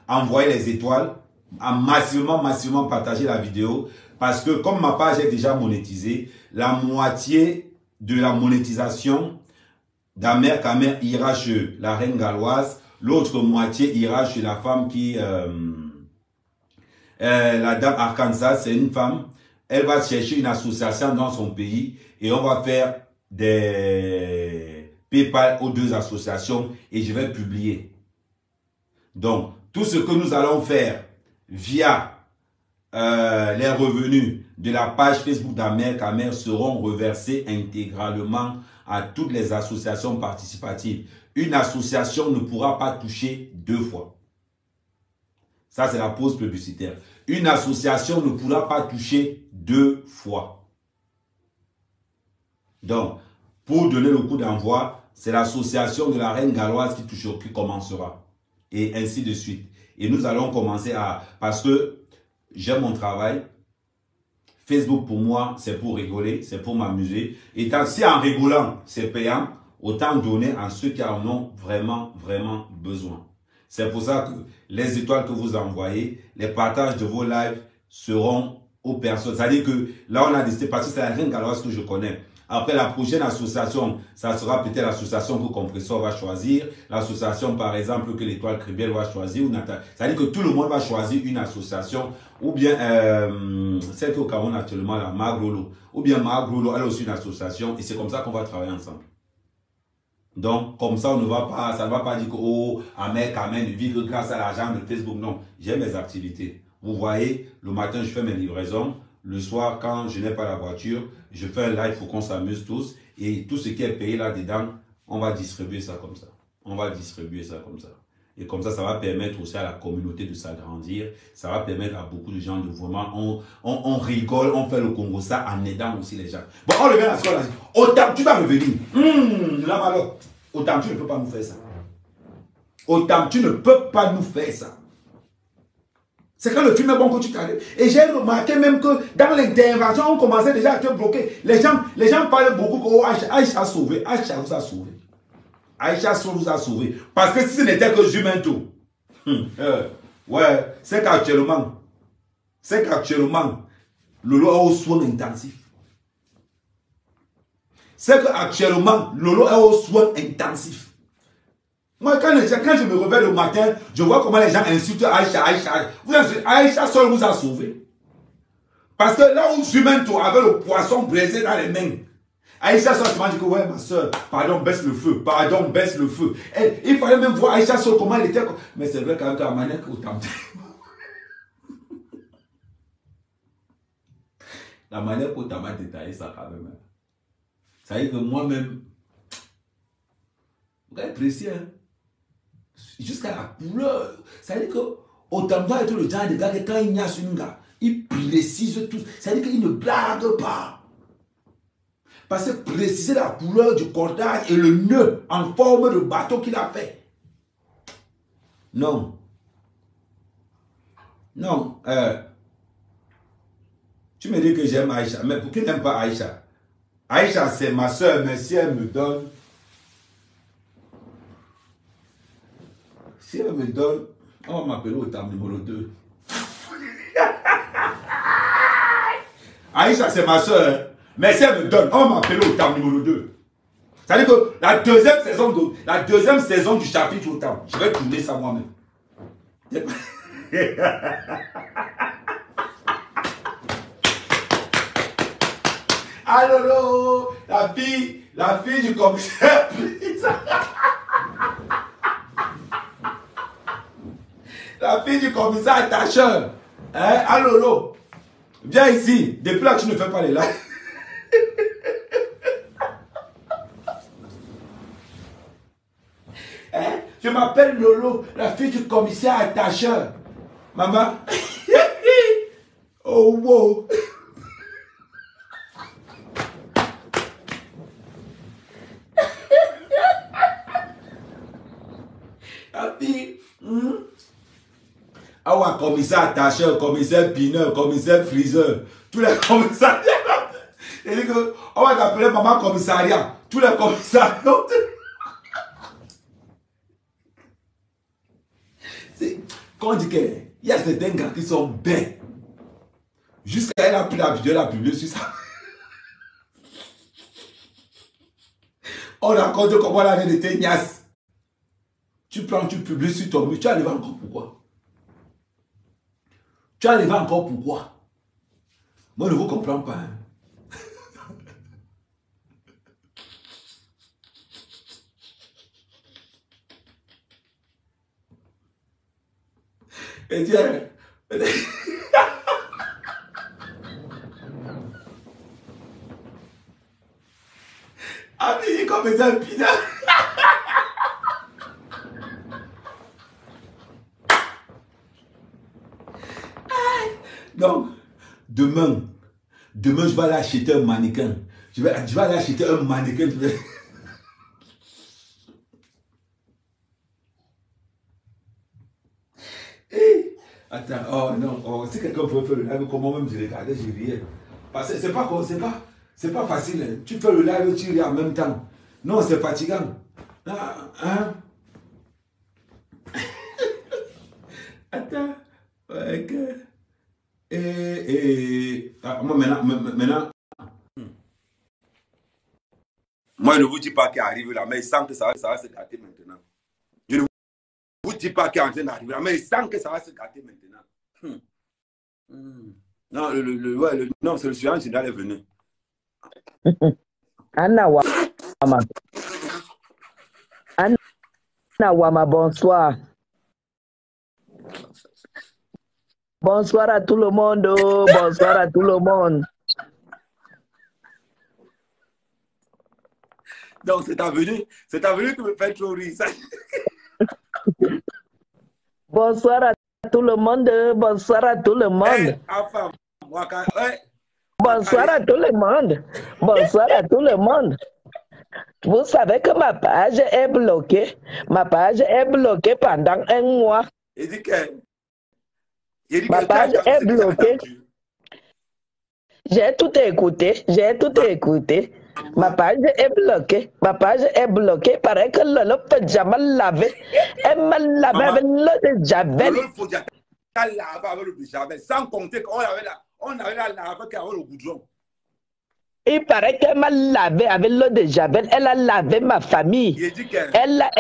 [SPEAKER 1] envoyer les étoiles, massivement partager la vidéo, parce que comme ma page est déjà monétisée, la moitié de la monétisation d'Amer Kamer ira chez la reine galloise, l'autre moitié ira chez la femme qui... la dame Arkansas, c'est une femme. Elle va chercher une association dans son pays et on va faire des PayPal aux deux associations et je vais publier. Donc, tout ce que nous allons faire via les revenus de la page Facebook d'Amer Kamer seront reversés intégralement à toutes les associations participatives. Une association ne pourra pas toucher deux fois. Ça, c'est la pause publicitaire. Une association ne pourra pas toucher deux fois. Donc, pour donner le coup d'envoi, c'est l'association de la reine galloise qui commencera. Et ainsi de suite. Et nous allons commencer à... Parce que j'aime mon travail. Facebook, pour moi, c'est pour rigoler, c'est pour m'amuser. Et si en rigolant, c'est payant, autant donner à ceux qui en ont vraiment, vraiment besoin. C'est pour ça que les étoiles que vous envoyez, les partages de vos lives seront aux personnes. C'est-à-dire que là, on a décidé, parce que c'est la reine galloise que je connais. Après, la prochaine association, ça sera peut-être l'association que Compressor va choisir, l'association, par exemple, que l'Étoile Crébielle va choisir. C'est-à-dire que tout le monde va choisir une association, ou bien celle qui est au Cameroun actuellement, la Magrolo, ou bien Magrolo, elle a aussi une association, et c'est comme ça qu'on va travailler ensemble. Donc, comme ça, on ne va pas, ça ne va pas dire que, oh, Amer Kamer ne vit que grâce à l'argent de Facebook. Non, j'ai mes activités. Vous voyez, le matin, je fais mes livraisons. Le soir, quand je n'ai pas la voiture, je fais un live pour qu'on s'amuse tous. Et tout ce qui est payé là-dedans, on va distribuer ça comme ça. On va distribuer ça comme ça. Et comme ça, ça va permettre aussi à la communauté de s'agrandir. Ça va permettre à beaucoup de gens de vraiment... On rigole, on fait le Congo ça en aidant aussi les gens. Bon, on revient à ce qu'on a dit. Otam, tu vas revenir. Là, alors. Otam, tu ne peux pas nous faire ça. Otam, tu ne peux pas nous faire ça. C'est quand le film est bon que tu t'arrêtes. Et j'ai remarqué même que dans l'intervention, on commençait déjà à te bloquer. Les gens parlaient beaucoup que oh, Aïcha a sauvé. Aïcha vous a sauvé. Aïcha vous a sauvé. Parce que si ce n'était que Jumento. Ouais, c'est qu'actuellement, Lolo est au soin intensif. C'est qu'actuellement, Lolo est au soin intensif. Moi, quand je me réveille le matin, je vois comment les gens insultent Aïcha. Aïcha seul vous a sauvé. Parce que là où Jumento avait le poisson braisé dans les mains, Aïcha seul m'a dit que ouais, ma soeur, pardon, baisse le feu. Pardon, baisse le feu. Et, il fallait même voir Aïcha seul comment elle était. Mais c'est vrai qu'avec la manière que la manière que tu m'as détaillé ça quand même. Ça veut dire que moi-même, vous êtes précis, hein? Jusqu'à la couleur. Ça veut dire que Otam doit être le genre de gars que quand il y a sur un gars, il précise tout. Ça veut dire qu'il ne blague pas. Parce que préciser la couleur du cordage et le nœud en forme de bateau qu'il a fait. Non. Non. Tu me dis que j'aime Aïcha. Mais pour qui n'aime pas Aïcha? Aïcha, c'est ma soeur, mais si elle me donne... Si elle me donne... On va m'appeler au table numéro 2. Aïcha, c'est ma soeur. Mais si elle me donne, on va m'appeler au table numéro 2. C'est-à-dire que la deuxième saison du chapitre au table, je vais tourner ça moi-même. Allô, la fille du commissaire. La fille du commissaire attacheur. Hein? Allô, viens ici. Depuis là, tu ne fais pas les lives. Hein? Je m'appelle Lolo, la fille du commissaire attacheur. Maman. Oh, wow. La fille. Ah ouais, commissaire attacheur, commissaire pineur, commissaire friseur. Tous les commissariats. On va t'appeler maman commissariat. Tous les commissariats. Quand on dit qu'il y a certains gars qui sont bêtes, jusqu'à elle a pris la vidéo, elle a publié sur ça. On raconte comment la reine était niasse. Tu prends, tu publies sur ton mur, tu arrives encore pourquoi? Tu arrives encore pourquoi? Moi, je ne vous comprends pas. Hein. Et tiens, ah, mais il est comme un pinard. Donc, demain, je vais aller acheter un mannequin. Je vais aller acheter un mannequin. Attends, oh non, oh, si quelqu'un pouvait faire le live, comment même je regardais, je riais. Parce que c'est pas facile. Hein. Tu fais le live, tu ris en même temps. Non, c'est fatigant. Ah, hein? Attends, ok. Moi maintenant, moi je ne vous dis pas qu'il arrive là, mais il sent que ça va se gâter maintenant. Je ne vous dis pas qu'il est en train d'arriver là, mais il sent que ça va se gâter maintenant. Non, non, c'est le suivant général est venu.
[SPEAKER 5] Anna Wama, bonsoir. Bonsoir à tout le monde. Oh, bonsoir à tout le monde.
[SPEAKER 1] Donc, c'est ta venue qui me fait trop rire.
[SPEAKER 5] Bonsoir à tout le monde. Bonsoir à tout le monde. Bonsoir à tout le monde. Bonsoir à tout le monde. Vous savez que ma page est bloquée. Ma page est bloquée pendant un mois.
[SPEAKER 1] Il dit que...
[SPEAKER 5] Ma page est bloquée. J'ai tout écouté. Ma page est bloquée. Ma page est bloquée. Il paraît que Lolo Fodja m'a lavé. Elle m'a lavé avec l'eau de Javel.
[SPEAKER 1] Lolo Fodja t'a lavé avec l'eau de Javel. Sans compter qu'on avait la lave avec le goudron.
[SPEAKER 5] Il paraît qu'elle m'a lavé avec l'eau de Javel. Elle a lavé ma famille. Elle a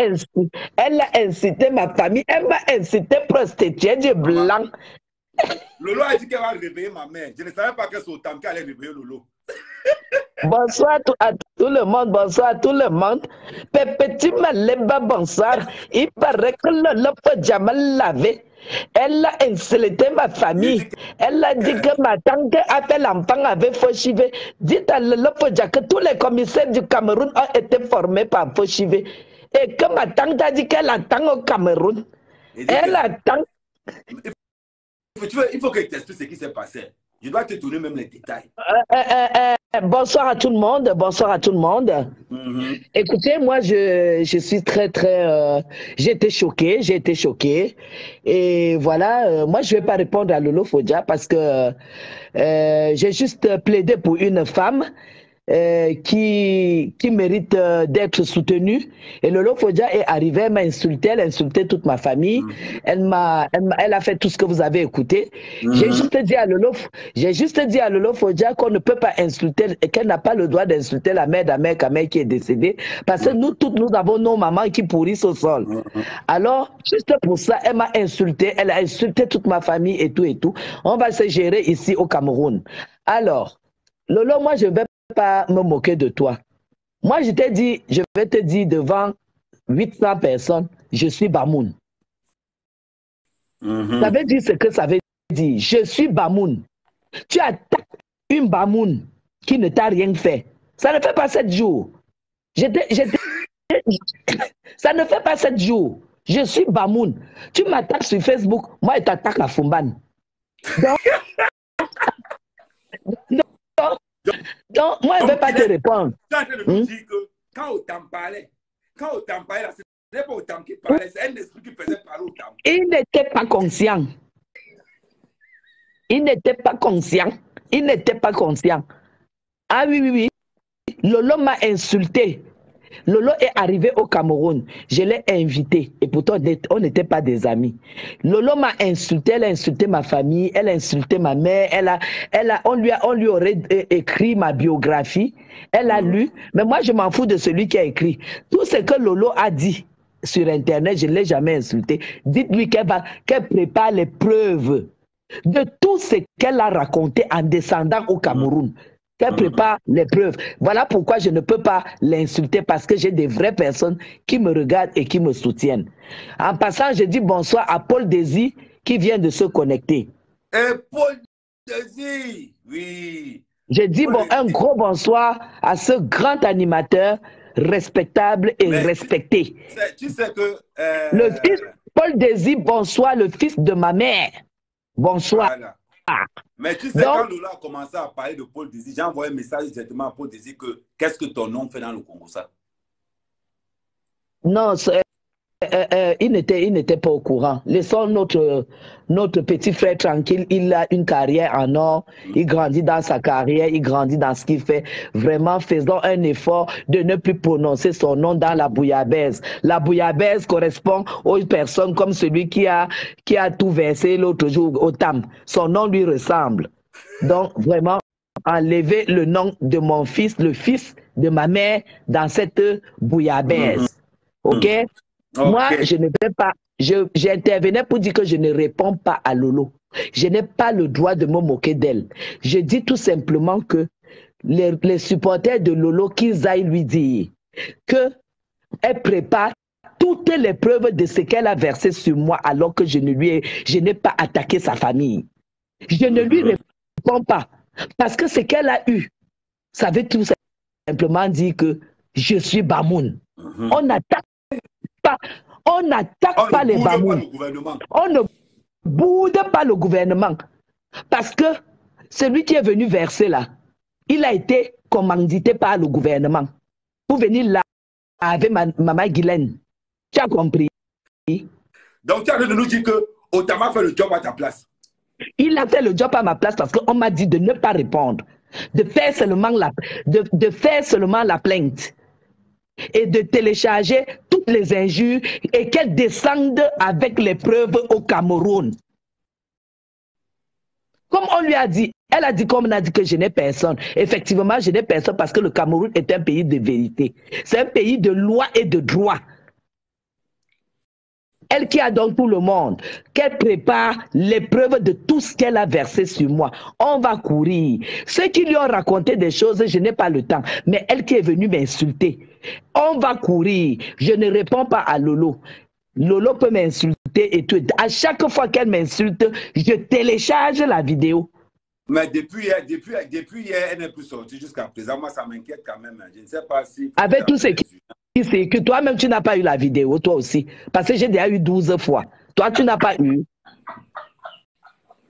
[SPEAKER 5] incité ma famille. Elle m'a incité prostituée du blanc.
[SPEAKER 1] Lolo a dit qu'elle va réveiller ma mère. Je ne savais pas que c'est au temps qu'elle allait réveiller Lolo.
[SPEAKER 5] Bonsoir à tout le monde. Bonsoir à tout le monde. Petit Malemba, bonsoir. Il paraît que Lolo Fodja m'a lavé. Elle a insulté ma famille. Elle a dit que ma tante a fait l'enfant avec Foshivé. Dites à Lolo Fodja que tous les commissaires du Cameroun ont été formés par Foshivé. Et que ma tante a dit qu'elle attend au Cameroun. Elle attend.
[SPEAKER 1] Il faut que tu t'expliques ce qui s'est passé. Je dois te donner même les détails.
[SPEAKER 5] bonsoir à tout le monde, bonsoir à tout le monde. Écoutez, moi, je suis très, j'ai été choquée. Et voilà, moi, je vais pas répondre à Lolo Fodja parce que j'ai juste plaidé pour une femme qui mérite d'être soutenue. Et Lolo Fodja est arrivée, elle m'a insulté, elle a insulté toute ma famille. Elle a fait tout ce que vous avez écouté. J'ai juste dit à Lolo Fodja qu'on ne peut pas insulter, qu'elle n'a pas le droit d'insulter la mère d'Amer Kamel qui est décédée. Parce que nous toutes, nous avons nos mamans qui pourrissent au sol. Alors, juste pour ça, elle m'a insulté, elle a insulté toute ma famille et tout et tout. On va se gérer ici au Cameroun. Alors, Lolo, moi, je vais pas me moquer de toi. Moi, je t'ai dit, je vais te dire devant 800 personnes, je suis Bamoun. Ça veut dire ce que ça veut dire. Je suis Bamoun. Tu attaques une Bamoun qui ne t'a rien fait. Ça ne fait pas 7 jours. Ça ne fait pas 7 jours. Je suis Bamoun. Tu m'attaques sur Facebook, moi, je t'attaque à Fumban. Donc, moi, je ne vais pas te répondre.
[SPEAKER 1] Tu es en train de nous dire que quand Otam parlait, ce n'est pas Otam qui parlait, c'est un esprit qui faisait parler Otam.
[SPEAKER 5] Il n'était pas conscient. Il n'était pas conscient. Il n'était pas conscient. Ah oui. Lolo m'a insulté. Lolo est arrivé au Cameroun. Je l'ai invité. Et pourtant, on n'était pas des amis. Lolo m'a insulté. Elle a insulté ma famille. Elle a insulté ma mère. On lui aurait écrit ma biographie. Elle a lu. Mais moi, je m'en fous de celui qui a écrit. Tout ce que Lolo a dit sur Internet, je ne l'ai jamais insulté. Dites-lui qu'elle prépare les preuves de tout ce qu'elle a raconté en descendant au Cameroun. Qu'elle prépare les preuves. Voilà pourquoi je ne peux pas l'insulter, parce que j'ai des vraies personnes qui me regardent et qui me soutiennent. En passant, je dis bonsoir à Paul Désir qui vient de se connecter.
[SPEAKER 1] Et Paul Désir, oui.
[SPEAKER 5] Je dis un gros bonsoir à ce grand animateur respectable et respecté.
[SPEAKER 1] Tu sais que...
[SPEAKER 5] Le fils Paul Désir, bonsoir, le fils de ma mère. Bonsoir.
[SPEAKER 1] Voilà. Mais tu sais, quand Lola a commencé à parler de Paul Désir, j'ai envoyé un message directement à Paul Désir que qu'est-ce que ton nom fait dans le Congo, ça?
[SPEAKER 5] Non, il n'était pas au courant. Laissons notre petit frère tranquille. Il a une carrière en or. Il grandit dans sa carrière. Il grandit dans ce qu'il fait. Vraiment, faisons un effort de ne plus prononcer son nom dans la bouillabaisse. La bouillabaisse correspond aux personnes comme celui qui a tout versé l'autre jour au Tam. Son nom lui ressemble. Donc, vraiment, enlever le nom de mon fils, le fils de ma mère, dans cette bouillabaisse. OK? Moi, je ne vais pas, j'intervenais pour dire que je ne réponds pas à Lolo. Je n'ai pas le droit de me moquer d'elle. Je dis tout simplement que les supporters de Lolo, qu'ils aillent lui dire qu'elle prépare toutes les preuves de ce qu'elle a versé sur moi alors que je n'ai pas attaqué sa famille. Je ne lui réponds pas parce que ce qu'elle a eu, ça veut tout simplement dire que je suis Bamoun. On n'attaque pas les Bamoun. On ne boude pas le gouvernement. Parce que celui qui est venu verser là, il a été commandité par le gouvernement pour venir là avec maman Guylaine. Tu as compris?
[SPEAKER 1] Donc tu as de nous dire que Otam a fait le job à ta place.
[SPEAKER 5] Il a fait le job à ma place parce qu'on m'a dit de ne pas répondre, de faire seulement la plainte et de télécharger toutes les injures et qu'elles descendent avec les preuves au Cameroun. Comme on lui a dit, elle a dit, comme on a dit que je n'ai personne. Effectivement, je n'ai personne parce que le Cameroun est un pays de vérité. C'est un pays de loi et de droit. Elle qui a dans tout le monde, qu'elle prépare les preuves de tout ce qu'elle a versé sur moi. On va courir. Ceux qui lui ont raconté des choses, je n'ai pas le temps. Mais elle qui est venue m'insulter, on va courir. Je ne réponds pas à Lolo. Lolo peut m'insulter et tout. À chaque fois qu'elle m'insulte, je télécharge la vidéo.
[SPEAKER 1] Mais depuis hier, elle n'est plus sortie jusqu'à présent. Moi, ça m'inquiète quand même. Je ne sais pas si...
[SPEAKER 5] Avec tout ce qui... C'est que toi-même, tu n'as pas eu la vidéo, toi aussi. Parce que j'ai déjà eu 12 fois. Toi, tu n'as pas eu.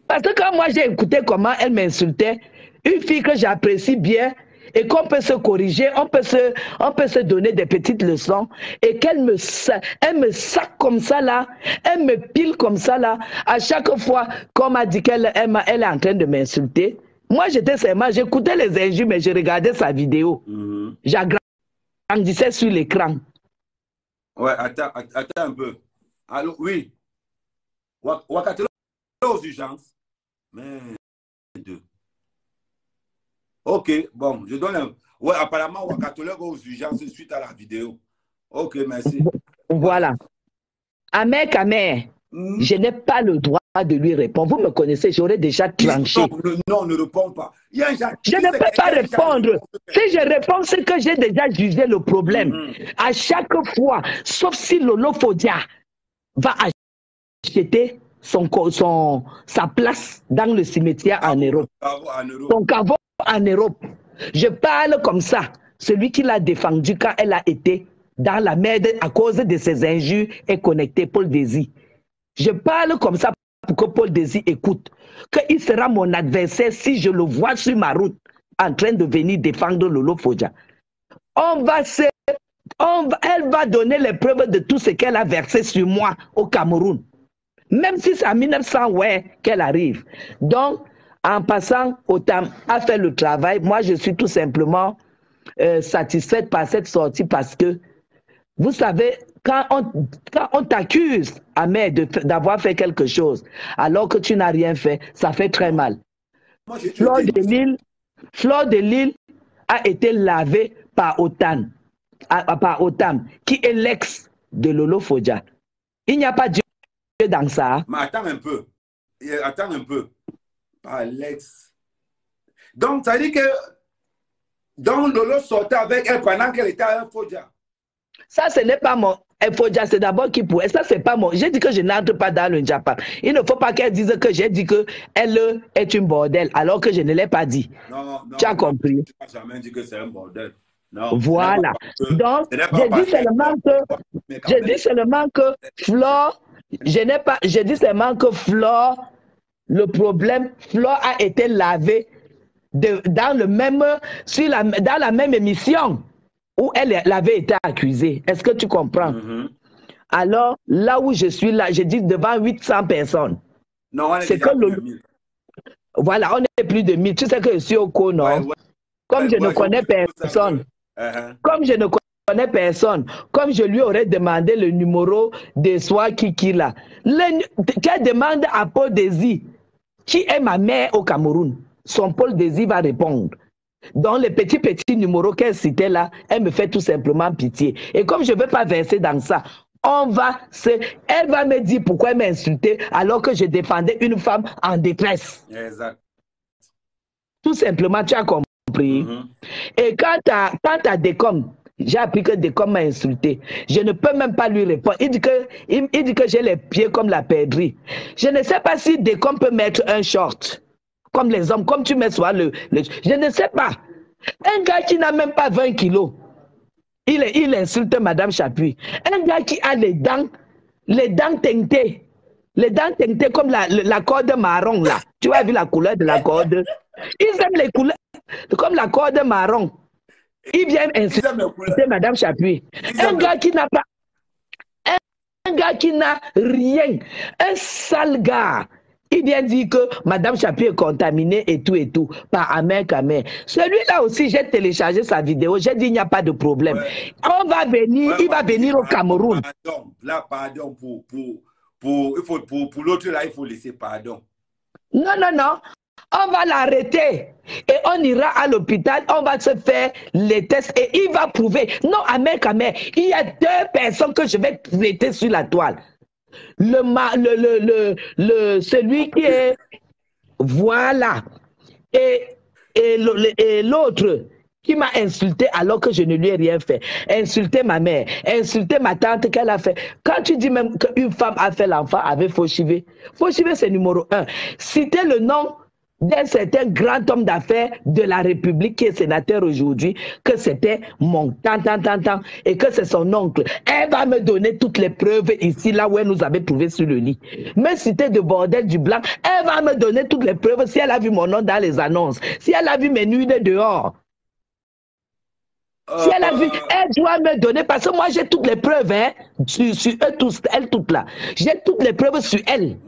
[SPEAKER 5] Parce que quand moi, j'ai écouté comment elle m'insultait, une fille que j'apprécie bien, et qu'on peut se corriger, on peut se donner des petites leçons, et elle me sac comme ça là, elle me pile comme ça là, à chaque fois qu'on m'a dit qu'elle est en train de m'insulter. Moi j'étais seulement, j'écoutais les injures, mais je regardais sa vidéo. J'agrandissais sur l'écran.
[SPEAKER 1] Ouais, attends un peu. Allô, oui. Wakatolo aux urgences. Merde. Ok, bon, je donne un... Ouais, apparemment, Wakatolo aux urgences suite à la vidéo. Ok, merci.
[SPEAKER 5] Voilà. Amer, je n'ai pas le droit de lui répondre. Vous me connaissez, j'aurais déjà tranché.
[SPEAKER 1] Non, ne réponds pas.
[SPEAKER 5] Je ne peux pas répondre. Si je réponds, c'est que j'ai déjà jugé le problème. À chaque fois, sauf si Lolo Fodia va acheter sa place dans le cimetière en Europe. Son caveau en Europe. Je parle comme ça. Celui qui l'a défendu quand elle a été dans la merde à cause de ses injures est connecté, Paul Désir. Je parle comme ça pour que Paul Désir écoute. Qu'il sera mon adversaire si je le vois sur ma route en train de venir défendre Lolo Fodia. Elle va donner les preuves de tout ce qu'elle a versé sur moi au Cameroun. Même si c'est en 1900 qu'elle arrive. Donc, en passant, Otam a fait le travail. Moi, je suis tout simplement satisfaite par cette sortie parce que, vous savez, quand on t'accuse, Amer, d'avoir fait quelque chose, alors que tu n'as rien fait, ça fait très mal. Fleur de Lille a été lavée par Otam, qui est l'ex de Lolo Fodia. Il n'y a pas Dieu dans ça.
[SPEAKER 1] Mais attends un peu. Par l'ex. Donc, ça dit que Lolo sortait avec elle pendant qu'elle était à un Fodia.
[SPEAKER 5] Ça, ce n'est pas mon Fodia, c'est d'abord qui pourrait. Ça, c'est pas mon. J'ai dit que je n'entre pas dans le Japan. Il ne faut pas qu'elle dise que j'ai dit qu'elle est une bordel, alors que je ne l'ai pas dit.
[SPEAKER 1] Non,
[SPEAKER 5] tu as compris?
[SPEAKER 1] Tu n'as jamais dit que c'est un bordel. Non,
[SPEAKER 5] voilà. Donc, j'ai dit seulement que Flore, j'ai dit seulement que Flore, le problème, Flore a été lavée dans la même émission où elle avait été accusée. Est-ce que tu comprends? Alors, là où je suis là, j'ai dit devant 800 personnes.
[SPEAKER 1] Non, on est déjà plus de 1000.
[SPEAKER 5] Voilà, on est plus de 1000. Tu sais que je suis au co, non? Comme je ne connais personne. Comme je ne connais personne, comme je lui aurais demandé le numéro de soi Kiki là, qu'elle demande à Paul Désir, qui est ma mère au Cameroun, son Paul Désir va répondre. Dans les petits numéros qu'elle citait là, elle me fait tout simplement pitié. Et comme je ne veux pas verser dans ça, elle va me dire pourquoi elle m'a insulté alors que je défendais une femme en détresse.
[SPEAKER 1] Exact. Tout
[SPEAKER 5] simplement, tu as compris. Et quand à Décom, j'ai appris que Décom m'a insulté. Je ne peux même pas lui répondre. Il dit que j'ai les pieds comme la perdrix. Je ne sais pas si Décom peut mettre un short. Comme les hommes, comme tu mets sur je ne sais pas. Un gars qui n'a même pas 20 kilos, il insulte Madame Chapuis. Un gars qui a les dents teintées. Les dents teintées comme la corde marron là. Tu as vu la couleur de la corde? Ils aiment les couleurs comme la corde marron. Ils viennent insulter Madame Chapuis. Un gars qui n'a pas... Un gars qui n'a rien. Un sale gars. Il vient dire que Madame Chapuis est contaminée et tout par Amer. Celui-là aussi, j'ai téléchargé sa vidéo. J'ai dit il n'y a pas de problème. Ouais. On va venir, il va venir au Cameroun.
[SPEAKER 1] Pardon, pour l'autre là, il faut laisser pardon.
[SPEAKER 5] Non. On va l'arrêter et on ira à l'hôpital, on va se faire les tests et il va prouver. Non, Amer, il y a 2 personnes que je vais traiter sur la toile. Celui qui est... Voilà. Et l'autre qui m'a insulté alors que je ne lui ai rien fait. Insulter ma mère, insulter ma tante qu'elle a fait. Quand tu dis même qu'une femme a fait l'enfant avec Fauchivé, Fauchivé c'est numéro 1. Citez le nom d'un certain grand homme d'affaires de la République qui est sénateur aujourd'hui, que c'était mon tant, et que c'est son oncle. Elle va me donner toutes les preuves ici, là où elle nous avait trouvé sur le lit. Mais cité de bordel du blanc, elle va me donner toutes les preuves si elle a vu mon nom dans les annonces, si elle a vu mes nuits de dehors. Si elle a vu, elle doit me donner, parce que moi j'ai toutes les preuves hein, sur eux tous, elle toutes là. J'ai toutes les preuves sur elle.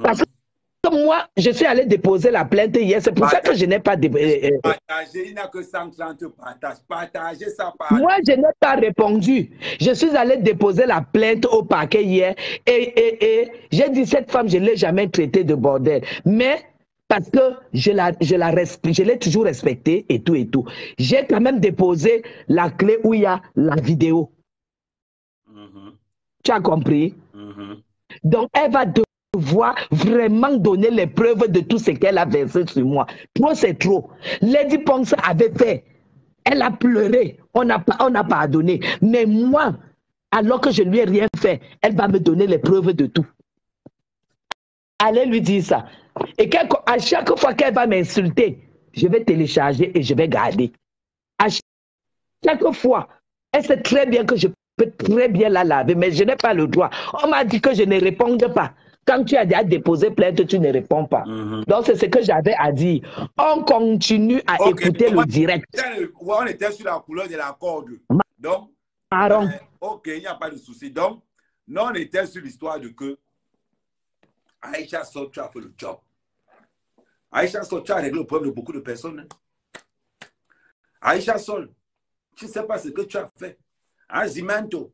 [SPEAKER 5] Parce que moi, je suis allé déposer la plainte hier, c'est pour ça que je n'ai pas déposé.
[SPEAKER 1] Partager, il n'y a que 130 partages. Partagez ça par...
[SPEAKER 5] Moi, je n'ai pas répondu. Je suis allé déposer la plainte au parquet hier et j'ai dit cette femme, je ne l'ai jamais traitée de bordel. Mais parce que je l'ai toujours respectée et tout et tout. J'ai quand même déposé la clé où il y a la vidéo. Tu as compris? Donc, elle va devoir vraiment donner les preuves de tout ce qu'elle a versé sur moi. Trop, c'est trop. Lady Ponce avait fait. Elle a pleuré. On n'a pardonné. Mais moi, alors que je ne lui ai rien fait, elle va me donner les preuves de tout. Allez lui dire ça. Et à chaque fois qu'elle va m'insulter, je vais télécharger et je vais garder. À chaque fois, elle sait très bien que je peux très bien la laver, mais je n'ai pas le droit. On m'a dit que je ne réponde pas. Quand tu as déjà déposé plainte, tu ne réponds pas. Donc, c'est ce que j'avais à dire. On continue à écouter le direct.
[SPEAKER 1] On était sur la couleur de la corde. Donc, ok, il n'y a pas de souci. Donc, nous, on était sur l'histoire de que Aïcha Sotra a fait le job. Aïcha Sotra a réglé le problème de beaucoup de personnes. Aïcha Sol, tu ne sais pas ce que tu as fait. Hein, Zimento,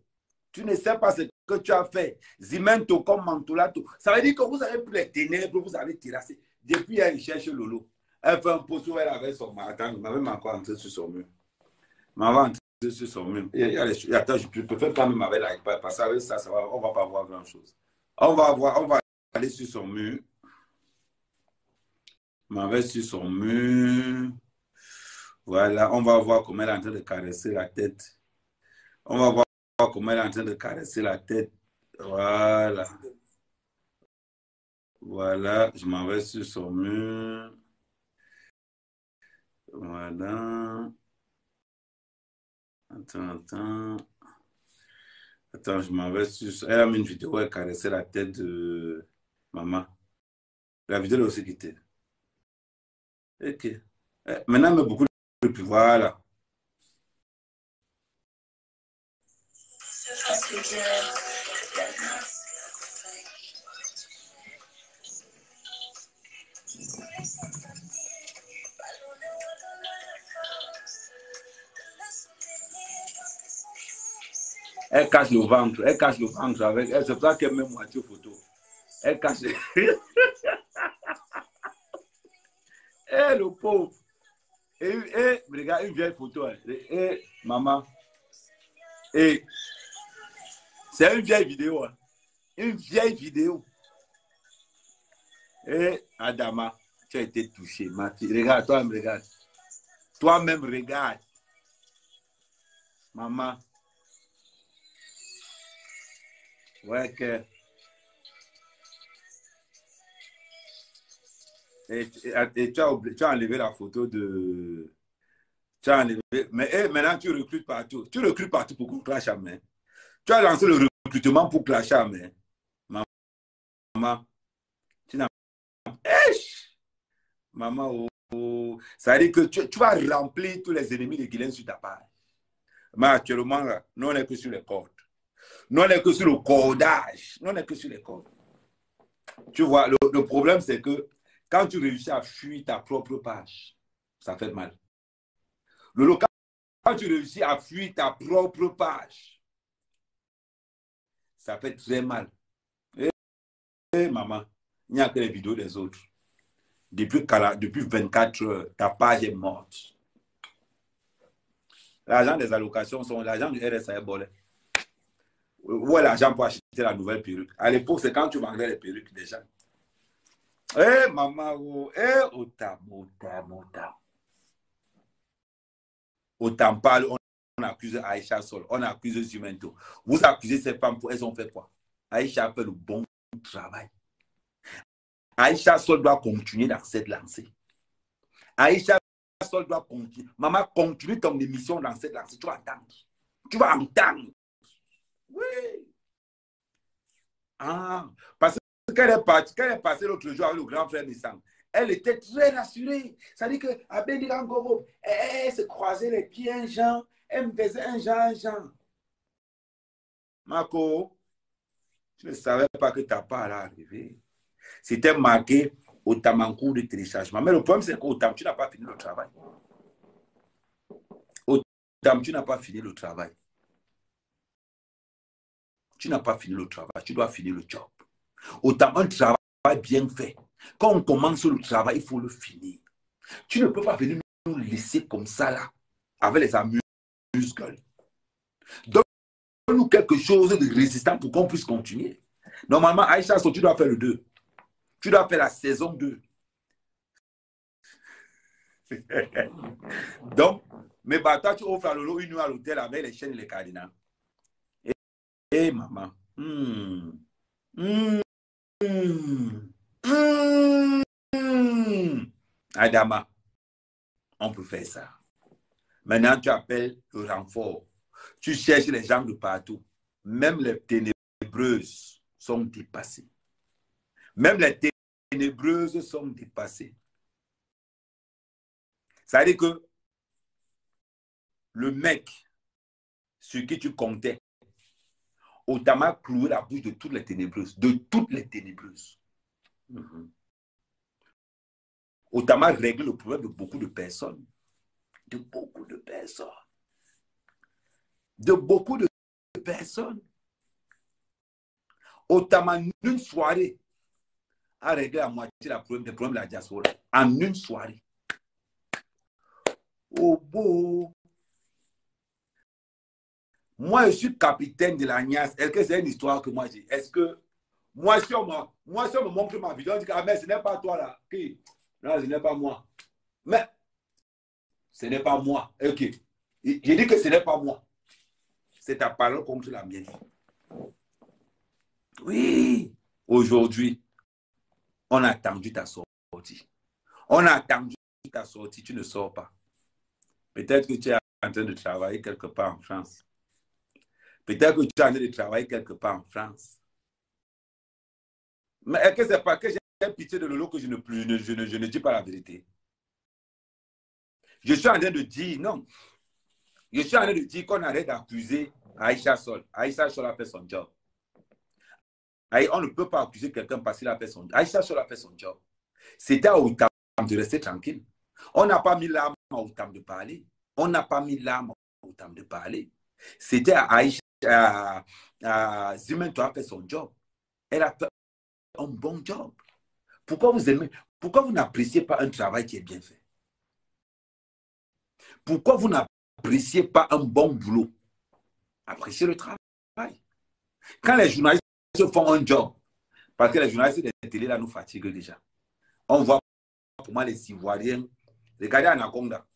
[SPEAKER 1] tu ne sais pas ce que tu as fait. Zimento comme Mantolato. Ça veut dire que vous avez pris les ténèbres, vous avez terrassé. Depuis, elle cherche Lolo. Elle fait un post où elle avait son matin. Il m'avait encore entré sur son mur. Il m'avait entré sur son mur. Attends, je préfère quand même avec la parce qu'avec ça, on ne va pas voir grand-chose. On va aller sur son mur. Il m'avait sur son mur. Voilà, on va voir comment elle est en train de caresser la tête. On va voir comment elle est en train de caresser la tête. Voilà. Voilà, je m'en vais sur son mur. Voilà. Attends, je m'en vais sur... Elle a mis une vidéo où elle caressait la tête de maman. La vidéo est aussi quittée. Ok. Maintenant, elle met beaucoup de plus. Voilà. Elle cache le ventre. Elle cache le ventre avec elle. C'est pour ça qu'elle met moitié photo. Elle cache. Le pauvre. Et regarde, une vieille photo. Et maman. Et c'est une vieille vidéo. Hein. Une vieille vidéo. Et Adama, tu as été touché. Ma fille. Regarde, toi-même, regarde. Toi-même, regarde. Maman. Ouais, que. Et tu as enlevé la photo de. Tu as enlevé. Mais maintenant, tu recrutes partout. Tu recrutes partout pour qu'on clash à main. Tu as lancé le recrutement pour clasher à main. Maman. Tu n'as pas. Maman, oh. Ça veut dire que tu vas remplir tous les ennemis de Guilain sur ta page. Mais actuellement, là, nous, on n'est que sur les cordes. Nous, on n'est que sur le cordage. Nous, on n'est que sur les cordes. Tu vois, le problème, c'est que quand tu réussis à fuir ta propre page, ça fait mal. Quand tu réussis à fuir ta propre page, ça fait très mal. Et maman, il n'y a que les vidéos des autres. Depuis 24 heures, ta page est morte. L'argent des allocations, l'argent du RSA est bolé. Où est l'argent pour acheter la nouvelle perruque? À l'époque, c'est quand tu vendais les perruques déjà. Eh, maman, Otam. Otam parle, on accuse Aïcha Sol, on accuse Zimento. Vous accusez ces femmes, elles ont fait quoi? Aïcha a fait le bon travail. Aïcha Sol doit continuer dans cette lancée. Aïcha Sol doit continuer. Maman, continue ton émission dans cette lancée. Tu vas entendre. Tu vas entendre. Oui. Ah, parce qu'elle est passée l'autre jour avec le grand frère Nissan. Elle était très rassurée. Ça dit que Abedirangovo, elle se croisait les pieds un Jean, elle me faisait un Jean. Marco, je ne savais pas que ta part allait arriver. C'était marqué Otam en cours de téléchargement. Mais le problème, c'est qu'Otam, tu n'as pas fini le travail. Otam, tu n'as pas fini le travail. Tu n'as pas fini le travail. Tu dois finir le job. Otam, un travail bien fait. Quand on commence le travail, il faut le finir. Tu ne peux pas venir nous laisser comme ça, là, avec les amuse-gueules. Donne-nous quelque chose de résistant pour qu'on puisse continuer. Normalement, Aïcha, tu dois faire le 2. Tu dois faire la saison 2. Donc, mais bah, toi, tu offres à Lolo une nuit à l'hôtel avec les chaînes et les cardinals. Et maman. Adama, on peut faire ça. Maintenant, tu appelles le renfort. Tu cherches les gens de partout. Même les ténébreuses sont dépassées. Même les ténébreuses sont dépassées. Ça veut dire que le mec sur qui tu comptais, Otama cloué la bouche de toutes les ténébreuses. De toutes les ténébreuses. Otama règle le problème de beaucoup de personnes. De beaucoup de personnes. De beaucoup de personnes. Otama, en une soirée, a réglé la moitié des problèmes de la diaspora. En une soirée. Oh beau. Moi, je suis capitaine de la Nias. Est-ce que c'est une histoire que moi j'ai? Est-ce que moi, si on me montre ma vidéo, on dit que ah, mais ce n'est pas toi là. Okay. Non, ce n'est pas moi. Mais ce n'est pas moi. Ok. J'ai dit que ce n'est pas moi. C'est ta parole contre la mienne. Oui. Aujourd'hui, on a attendu ta sortie. On a attendu ta sortie. Tu ne sors pas. Peut-être que tu es en train de travailler quelque part en France. Peut-être que tu es en train de travailler quelque part en France. Mais est-ce que c'est pas que j'ai pitié de Lolo que je ne dis pas la vérité? Je suis en train de dire non. Je suis en train de dire qu'on arrête d'accuser Aïcha Sol. Aïcha Sol a fait son job. On ne peut pas accuser quelqu'un parce qu'il a fait son job. Aïcha Sol a fait son job. C'était à Outam de rester tranquille. On n'a pas mis l'âme à Outam de parler. On n'a pas mis l'âme à Outam de parler. C'était à Aïcha. Zimento a fait son job. Elle a fait un bon job. Pourquoi vous n'appréciez pas un travail qui est bien fait? Pourquoi vous n'appréciez pas un bon boulot? Appréciez le travail. Quand les journalistes font un job, parce que les journalistes de télé là nous fatiguent déjà. On voit pour moi les Ivoiriens. Regardez Anaconda.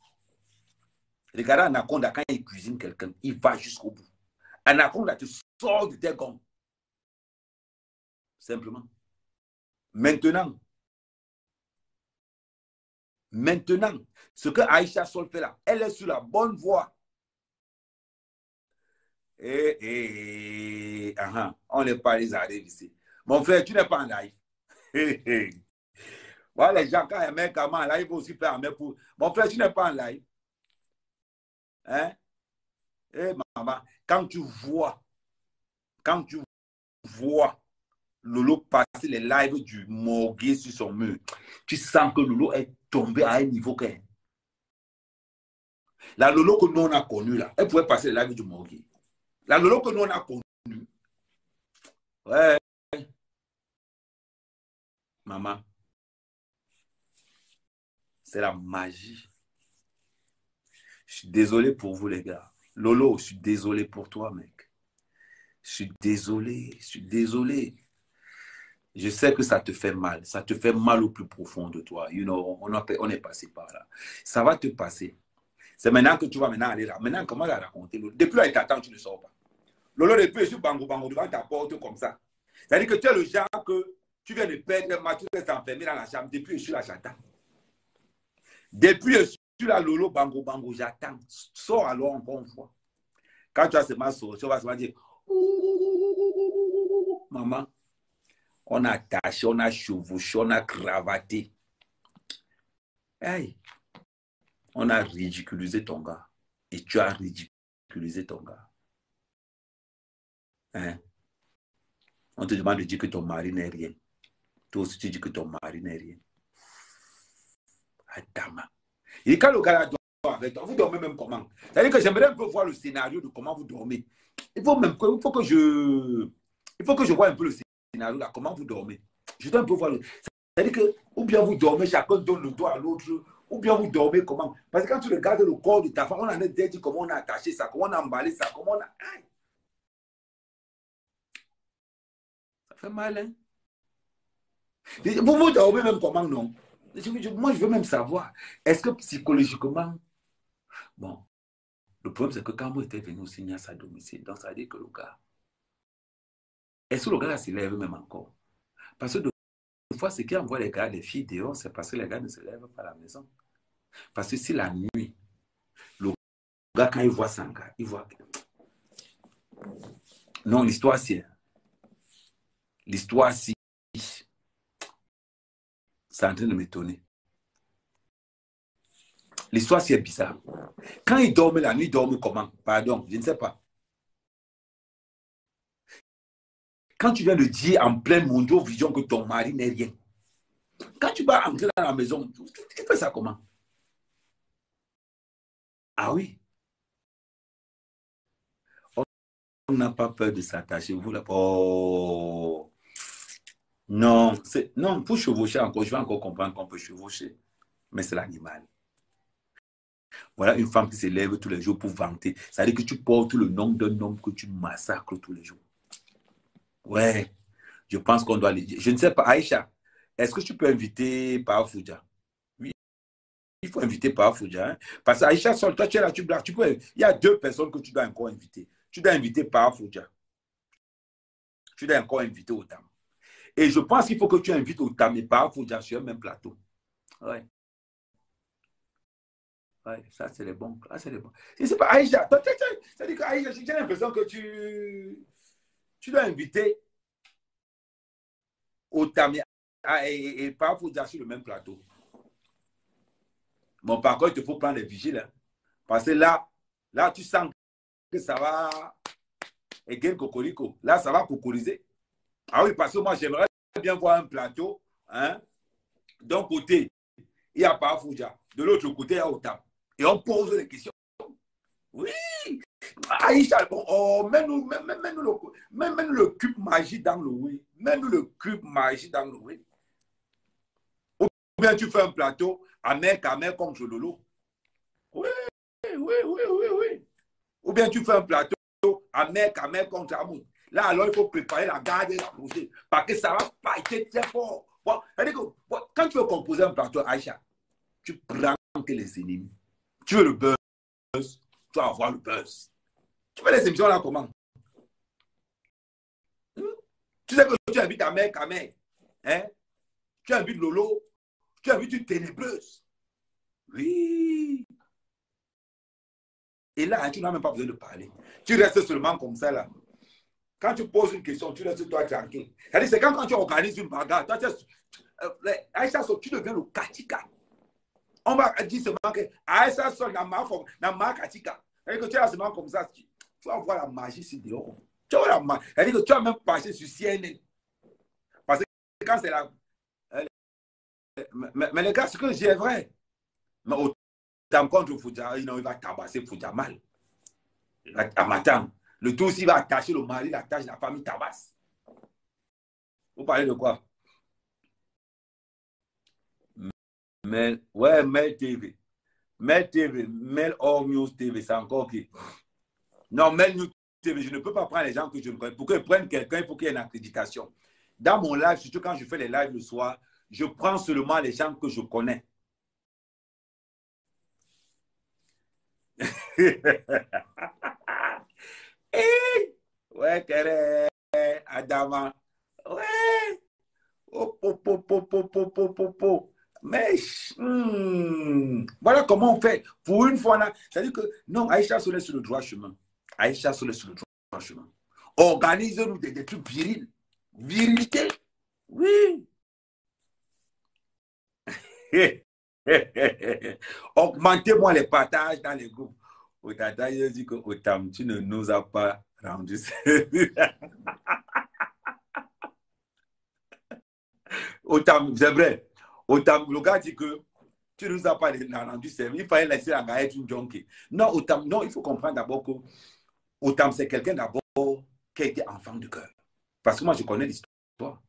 [SPEAKER 1] Regardez Anaconda quand il cuisine quelqu'un, il va jusqu'au bout. Anaconda te sort de tes gonds. Simplement. Maintenant, ce que Aïcha Sol fait là, elle est sur la bonne voie. On n'est pas les arrivés ici. Mon frère, tu n'es pas en live. Voilà, les gens, quand ils mettent comment en live, ils vont aussi faire un mec pour. Mon frère, tu n'es pas en live. Hein? Maman, quand tu vois Lolo passer les lives du Morgué sur son mur, tu sens que Lolo est tombé à un niveau que. La Lolo que nous on a connue là, elle pouvait passer les lives du Morgué. La Lolo que nous on a connue. Ouais. Maman. C'est la magie. Je suis désolé pour vous les gars. Lolo, je suis désolé pour toi mec. Je suis désolé. Je sais que ça te fait mal. Ça te fait mal au plus profond de toi. You know, on est passé par là. Ça va te passer. C'est maintenant que tu vas aller là. Maintenant, comment la raconter? Depuis là, il t'attend, tu ne sors pas. Lolo, depuis, je suis bango devant ta porte comme ça. C'est-à-dire que tu es le genre que tu viens de perdre ma, tu restes enfermé dans la chambre. Depuis, je suis là, j'attends. Depuis, je suis là, Lolo, bango, j'attends. Sors alors encore une fois. Quand tu as seulement sorti, on va se dire, maman, on a attaché, on a chevauché, on a cravaté. Hey, on a ridiculisé ton gars. Et tu as ridiculisé ton gars. Hein? On te demande de dire que ton mari n'est rien. Toi aussi, tu dis que ton mari n'est rien. Adama. Et quand le gars dort avec toi, vous dormez même comment? C'est-à-dire que j'aimerais un peu voir le scénario de comment vous dormez. Il faut que je vois un peu le scénario là, comment vous dormez. Je dois un peu voir le... C'est-à-dire que, ou bien vous dormez, chacun donne le doigt à l'autre, ou bien vous dormez comment? Parce que quand tu regardes le corps de ta femme, on en a dit comment on a attaché ça, comment on a emballé ça, comment on a... Aïe. Ça fait mal, hein? Vous dormez même comment, non? Moi, je veux même savoir, est-ce que psychologiquement... Bon, le problème, c'est que quand moi était venu signer à sa domicile, donc ça veut dire que le gars... Est-ce que le gars se lève même encore? Parce que des fois, ce qui envoie les gars, les filles dehors, c'est parce que les gars ne se lèvent pas à la maison. Parce que si la nuit, le gars, quand il voit son gars, il voit... Non, l'histoire, c'est... L'histoire, si... C'est en train de m'étonner. L'histoire, c'est bizarre. Quand il dormait la nuit, il dormait comment? Pardon, je ne sais pas. Quand tu viens de dire en pleine mondio-vision que ton mari n'est rien, quand tu vas entrer dans la maison, tu fais ça comment? Ah oui. On n'a pas peur de s'attacher. Vous là. Oh. Non, non, pour chevaucher encore, je vais encore comprendre qu'on peut chevaucher. Mais c'est l'animal. Voilà une femme qui se lève tous les jours pour vanter. Ça veut dire que tu portes le nom d'un homme que tu massacres tous les jours. Ouais, je pense qu'on doit aller. Je ne sais pas, Aïcha, est-ce que tu peux inviter Paa Foudia? Oui, il faut inviter Paa Foudia. Hein? Parce que Aïcha, seul, toi, tu es là, tu blagues. Il y a 2 personnes que tu dois encore inviter. Tu dois inviter Paa Foudia. Tu dois encore inviter Otam. Et je pense qu'il faut que tu invites Otam et Paa Foudia sur le même plateau. Ouais. Ouais, ça, c'est les bons. Ça, c'est les bons. Je ne sais pas, Aïcha, ça dit que Aïcha, j'ai l'impression que tu dois inviter Otam et Paa Foudia sur le même plateau. Bon, par contre, il te faut prendre les vigiles. Hein. Parce que là, tu sens que ça va. Et gain cocorico. Là, ça va cocoriser. Ah oui, parce que moi, j'aimerais bien voir un plateau. Hein. D'un côté, il y a Paa Foudia. De l'autre côté, il y a Otam. Et on pose les questions. Oui. Aïcha, bon, oh, mets-nous le cube magique dans le oui. Mets-nous le cube magique dans le oui. Ou bien tu fais un plateau à mec contre Lolo. Oui. Ou bien tu fais un plateau à mec contre Amoud. Là, alors, il faut préparer la garde et la poser. Parce que ça va pas être très fort. Bon, quand tu veux composer un plateau, Aïcha, tu prends que les ennemis. Tu veux le buzz, tu vas avoir le buzz. Tu fais les émissions là comment? Tu sais que tu invites à mec. Hein? Tu invites Lolo. Tu invites une ténébreuse. Oui. Et là, tu n'as même pas besoin de parler. Tu restes seulement comme ça là. Quand tu poses une question, tu restes toi tranquille. C'est quand tu organises une bagarre, Aïcha, tu deviens le katika. On va dire seulement que Aïcha n'a pas katika. C'est-à-dire que tu es là seulement comme ça. Tu vas voir la magie ici dehors. Tu vas voir la magie. C'est-à-dire que tu vas même passer sur CNN. Parce que quand c'est là. Mais les gars, ce que j'ai vrai. Mais autant contre Foudia, il va tabasser Foudia mal. À matin. Le tout aussi va attacher le mari, l'attache la famille tabasse. Vous parlez de quoi? Mais, ouais, Mel TV. Mel TV, Mel All News TV, c'est encore qui? Non, Mel News TV, je ne peux pas prendre les gens que je ne connais. Pour qu'ils prennent quelqu'un, il faut qu'il y ait une accréditation. Dans mon live, surtout quand je fais les lives le soir, je prends seulement les gens que je connais. Hey, ouais, Kéré, Adama. Ouais. Mais voilà comment on fait. Pour une fois, là, c'est-à-dire que non, Aïcha Solé sur le droit chemin. Aïcha Solé sur le droit chemin. Organise-nous des trucs virils. Virilité. Oui. Augmentez-moi les partages dans les groupes. Otata, je dis que Otam, tu ne nous as pas rendu service. Otam, c'est vrai. Otam, le gars dit que tu ne nous as pas rendu service. Il fallait laisser la gars être une junkie. Non, Otam, non, il faut comprendre d'abord que Otam, c'est quelqu'un d'abord qui a été enfant de cœur. Parce que moi, je connais l'histoire.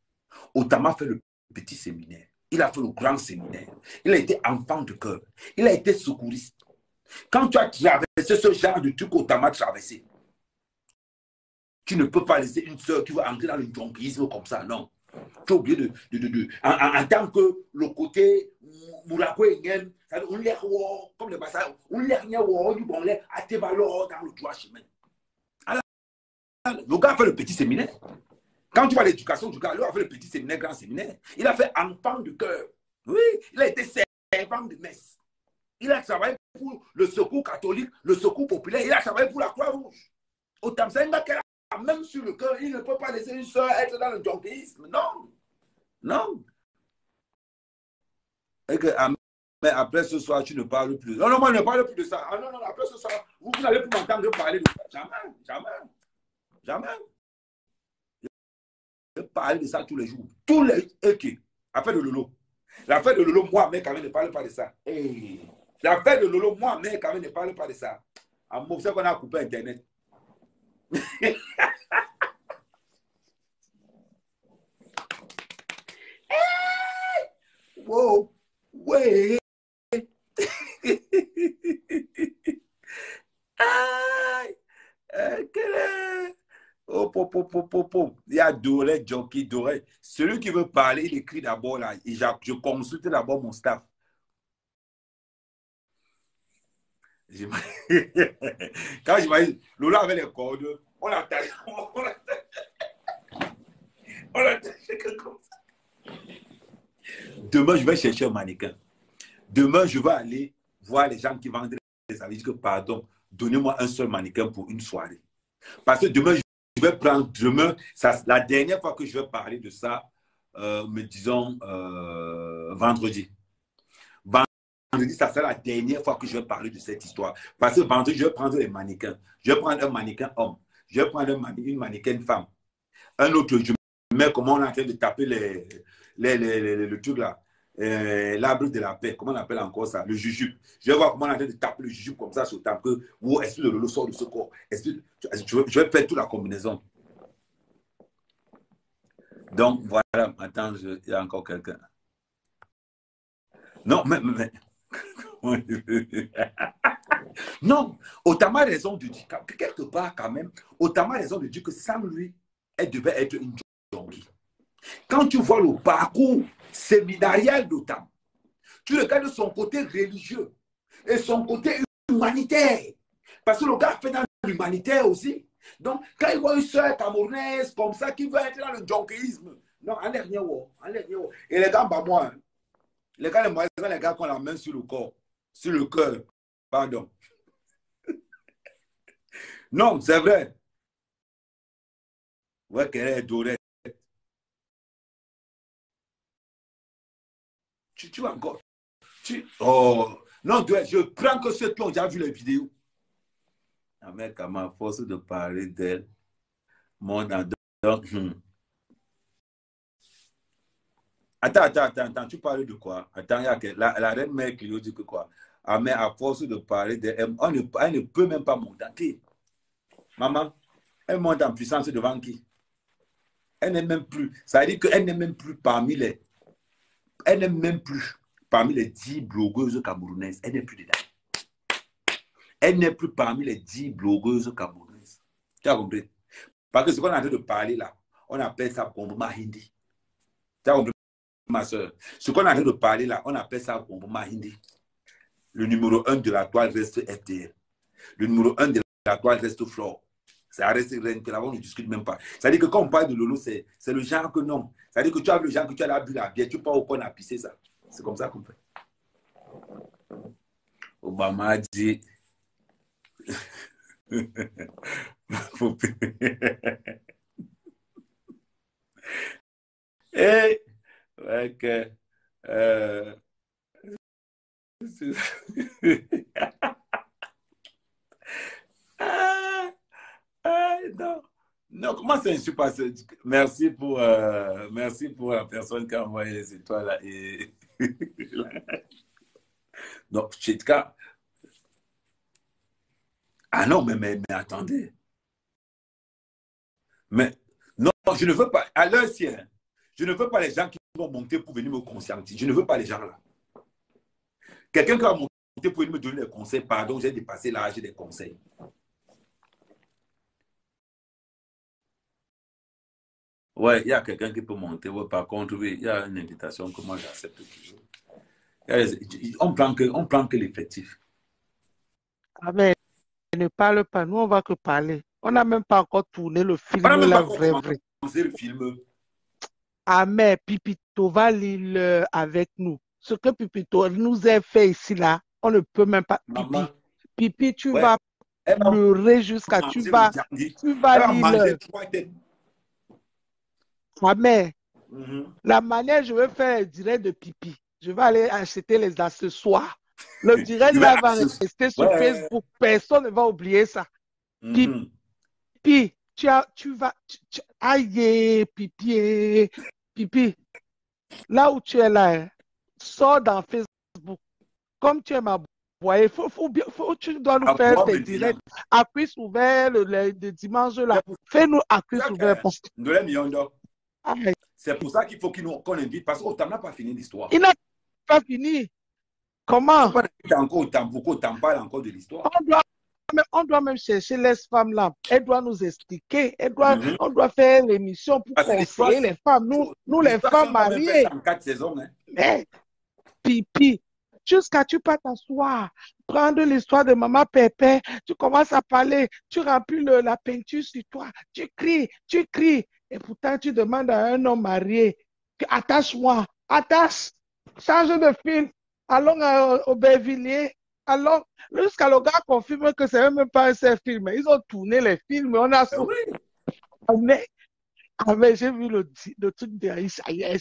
[SPEAKER 1] Otam a fait le petit séminaire. Il a fait le grand séminaire. Il a été enfant de cœur. Il a été secouriste. Quand tu as traversé ce genre de truc Otam a traversé, tu ne peux pas laisser une soeur qui va entrer dans le junkisme comme ça, non. Tu es obligé en tant que le côté Mourakwe, on l'air comme le passage, on l'air à tes valeurs dans le droit chemin. Alors, le gars a fait le petit séminaire. Quand tu vois l'éducation du gars, lui a fait le petit séminaire, grand séminaire. Il a fait enfant de cœur. Oui, il a été servant de messe. Il a travaillé pour le secours catholique, le secours populaire. Il a travaillé pour la Croix-Rouge. Au Tamsenga, même sur le cœur, il ne peut pas laisser une soeur être dans le junkisme. Non. Non. Et que, mais après ce soir, tu ne parles plus. Non, non, moi, je ne parle plus de ça. Ah non, non, après ce soir, vous n'allez plus m'entendre parler de ça. Jamais, jamais, jamais. Je parle de ça tous les jours. Tous les... Ok. Affaire de Lolo. L'affaire de Lolo, moi, mec, quand même, ne parle pas de ça. Hey. L'affaire de Lolo, moi, mec, quand même, ne parle pas de ça. En mot, c'est qu'on a coupé Internet. Wow. Ouais. Aïe. Quel est... Oh, il y a Doré, Jockey, Doré. Celui qui veut parler, il écrit d'abord là. Et je consulte d'abord mon staff. Quand j'imagine, Lola avait les cordes, on l'attache. On l'attache comme ça. Demain, je vais chercher un mannequin. Demain, je vais aller voir les gens qui vendent des avis. Je dis que pardon, donnez-moi un seul mannequin pour une soirée. Parce que demain, je vais prendre, demain, ça, la dernière fois que je vais parler de ça, me disons vendredi. Vendredi, ça sera la dernière fois que je vais parler de cette histoire. Parce que vendredi, je vais prendre les mannequins. Je vais prendre un mannequin homme. Je vais prendre une mannequin femme. Un autre, je mets comment on est en train de taper le truc là. L'arbre de la paix, comment on appelle encore ça? Le jujube. Je vais voir comment on est en train de taper le jujube comme ça sur le table. Où est-ce que le sort de ce corps? Je vais faire toute la combinaison. Donc voilà, attends, il y a encore quelqu'un. Non, mais non, Otama a raison de dire, quelque part quand même, Otama a raison de dire que sans lui, elle devait être une junkie. Quand tu vois le parcours séminarial d'Otama, tu regardes son côté religieux et son côté humanitaire. Parce que le gars fait dans l'humanitaire aussi. Donc, quand il voit une soeur camerounaise comme ça qui veut être dans le junkisme, non, enlève rien. Et les gars, bah moi, les gars, les gars qui ont la main sur le corps, sur le cœur, pardon. Non, c'est vrai. Ouais, qu'elle est dorée. Tu vas encore. Oh, non, je prends que ceux qui ont déjà vu les vidéos. Ah, mec, à ma force de parler d'elle, mon donc, Attends, tu parles de quoi? Attends, la reine mère Clio dit que quoi? Ah, mais à force de parler d'elle, elle ne peut même pas monter. Maman, elle monte en puissance devant qui? Elle n'est même plus. Ça veut dire qu'elle n'est même plus parmi les. Elle n'est même plus parmi les 10 blogueuses camerounaises. Elle n'est plus dedans. Elle n'est plus parmi les 10 blogueuses camerounaises. Tu as compris? Parce que ce qu'on est en train de parler là, on appelle ça Bomboma Hindi. Tu as compris, ma soeur? Ce qu'on est en train de parler là, on appelle ça Bomboma Hindi. Le numéro 1 de la toile reste FDL. Le numéro 1 de la toile reste Flore. Ça reste là, on ne discute même pas. C'est-à-dire que quand on parle de Lolo, c'est le genre que non. C'est-à-dire que tu as vu le genre que tu as bu la bière, tu pars au coin à pisser ça. C'est comme ça qu'on fait. Obama a dit. Et, Non. Non, comment ça, je suis passé? Merci pour la personne qui a envoyé les étoiles là. Et... Donc, Chitka. Ah non, mais attendez. Mais non, je ne veux pas, à l'heure ciel, je ne veux pas les gens qui vont monter pour venir me conscientiser. Je ne veux pas les gens là. Quelqu'un qui va monter pour venir me donner des conseils, pardon, j'ai dépassé l'âge des conseils. Ouais, il y a quelqu'un qui peut monter. Ouais, par contre, oui, il y a une invitation que moi j'accepte toujours. On prend que l'effectif.
[SPEAKER 6] Ah mais ne parle pas, nous on va que parler. On n'a même pas encore tourné le film,
[SPEAKER 1] On n'a même
[SPEAKER 6] la
[SPEAKER 1] pas
[SPEAKER 6] vraie.
[SPEAKER 1] commencé le film.
[SPEAKER 6] Ah mais Pipito va lire avec nous. Ce que Pipito nous a fait ici là, on ne peut même pas.
[SPEAKER 1] Maman,
[SPEAKER 6] Pipi, tu
[SPEAKER 1] ouais,
[SPEAKER 6] vas
[SPEAKER 1] elle va
[SPEAKER 6] pleurer jusqu'à tu vas
[SPEAKER 1] elle va
[SPEAKER 6] lire.
[SPEAKER 1] manger 3 têtes.
[SPEAKER 6] Ah mais
[SPEAKER 1] Mhm.
[SPEAKER 6] la manière je vais faire le direct de Pipi, je vais aller acheter les accessoires. Le direct là va rester sur Facebook. Personne ne va oublier ça.
[SPEAKER 1] Mhm.
[SPEAKER 6] Pipi, tu vas. Aïe, Pipi. Pipi, là où tu es là, hein, sors dans Facebook. Comme tu es ma voyée, tu dois nous faire tes directs. À cuisse ouvert le dimanche là. Fais-nous à cuisse ouvert.
[SPEAKER 1] C'est pour ça qu'il faut qu'on invite, parce qu'on n'a pas fini l'histoire.
[SPEAKER 6] Il n'a pas fini. Comment?
[SPEAKER 1] On t'en parle encore de l'histoire.
[SPEAKER 6] On doit même chercher les femmes là. Elles doivent nous expliquer. On doit faire l'émission pour conseiller les femmes. Nous les femmes mariées.
[SPEAKER 1] En 4 saisons, hein.
[SPEAKER 6] Mais, Pipi, jusqu'à tu peux t'asseoir, prendre l'histoire de maman Pépé, tu commences à parler, tu remplis la peinture sur toi, tu cries. Et pourtant, tu demandes à un homme marié, attache-moi, change de film, allons au Bervilliers. Alors, jusqu'à le gars confirme que c'est même pas un seul film. Ils ont tourné les films, on a
[SPEAKER 1] Oui.
[SPEAKER 6] Mais j'ai vu le truc de Aïcha hier,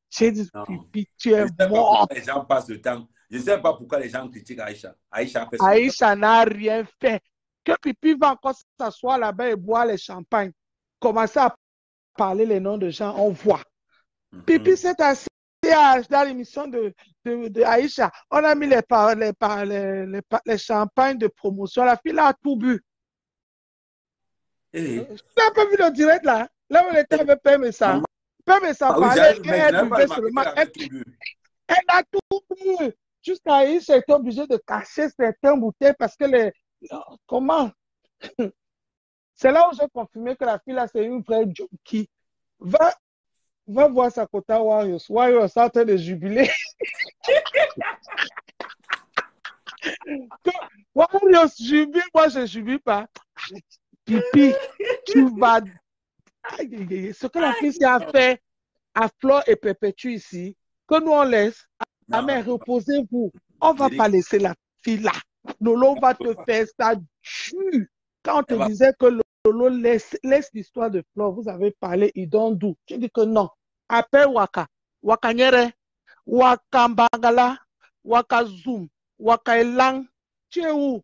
[SPEAKER 6] j'ai dit, Pipi, tu es mort.
[SPEAKER 1] Les gens passent le temps. Je ne sais pas pourquoi les gens critiquent Aïcha.
[SPEAKER 6] Aïcha n'a rien fait. Que Pipi va encore s'asseoir là-bas et boire les champagnes. Commencer à parler les noms de gens, on voit. Pipi s'est assis dans l'émission de Aïcha. On a mis les champagnes de promotion. La fille a tout bu. Tu n'as pas vu le direct là? Là où elle était avec Père Messa. Père Messa parlait qu'elle buvait seulement. Elle a tout bu. Jusqu'à Aïcha était obligée de cacher certaines bouteilles parce que comment? C'est là où j'ai confirmé que la fille là, c'est une vraie junkie. Va voir Sakota Warriors. Warriors sont en train de jubiler. Warriors jubile, moi je ne jubile pas. Pipi, tu vas. Ce que la fille a fait à Flore et Perpétue ici, que nous on laisse. Mais reposez-vous. On ne va pas laisser la fille là. Lolo va te faire ça. Quand on te disait que Lolo laisse l'histoire de Flore, vous avez parlé Idondou. Tu dis que non. Appelle Waka. Wakanyere, Wakambangala, Wakazoom, Wakaelang. Tu es où?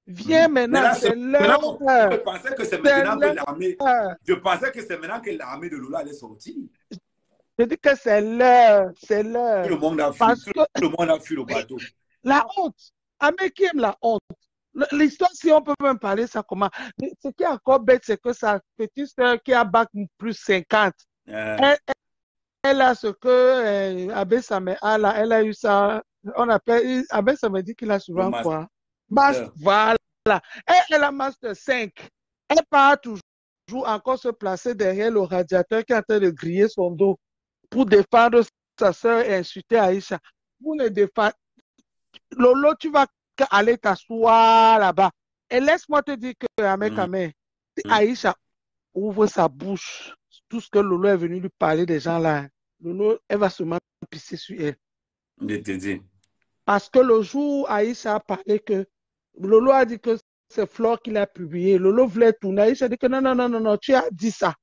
[SPEAKER 6] Viens maintenant, c'est l'heure.
[SPEAKER 1] Je pensais que c'est maintenant que l'armée. Je pensais que c'est maintenant que l'armée de Lolo allait sortir.
[SPEAKER 6] Je dis que c'est l'heure. C'est l'heure.
[SPEAKER 1] Tout le monde a fui. Tout le monde a fui le bateau.
[SPEAKER 6] La honte. Amé qui aime la honte. L'histoire, si on peut même parler ça comment. Ce qui est encore bête, c'est que sa petite soeur qui a bac plus 50, elle a ce que Abbé Samé a là, elle a eu ça, on appelle, Abbé Samé dit qu'il a souvent quoi? Voilà. Elle a Master 5. Elle part toujours encore se placer derrière le radiateur qui est en train de griller son dos pour défendre sa soeur et insulter Aïcha. Vous ne défendez. Lolo, tu vas aller t'asseoir là-bas. Et laisse-moi te dire que si Aïcha ouvre sa bouche, tout ce que Lolo est venu lui parler des gens là, Lolo, elle va seulement pisser sur elle.
[SPEAKER 1] Je te dis. Parce
[SPEAKER 6] que le jour où Aïcha a parlé que Lolo a dit que c'est Flore qui l'a publié, Lolo voulait tourner. Aïcha a dit que non, tu as dit ça.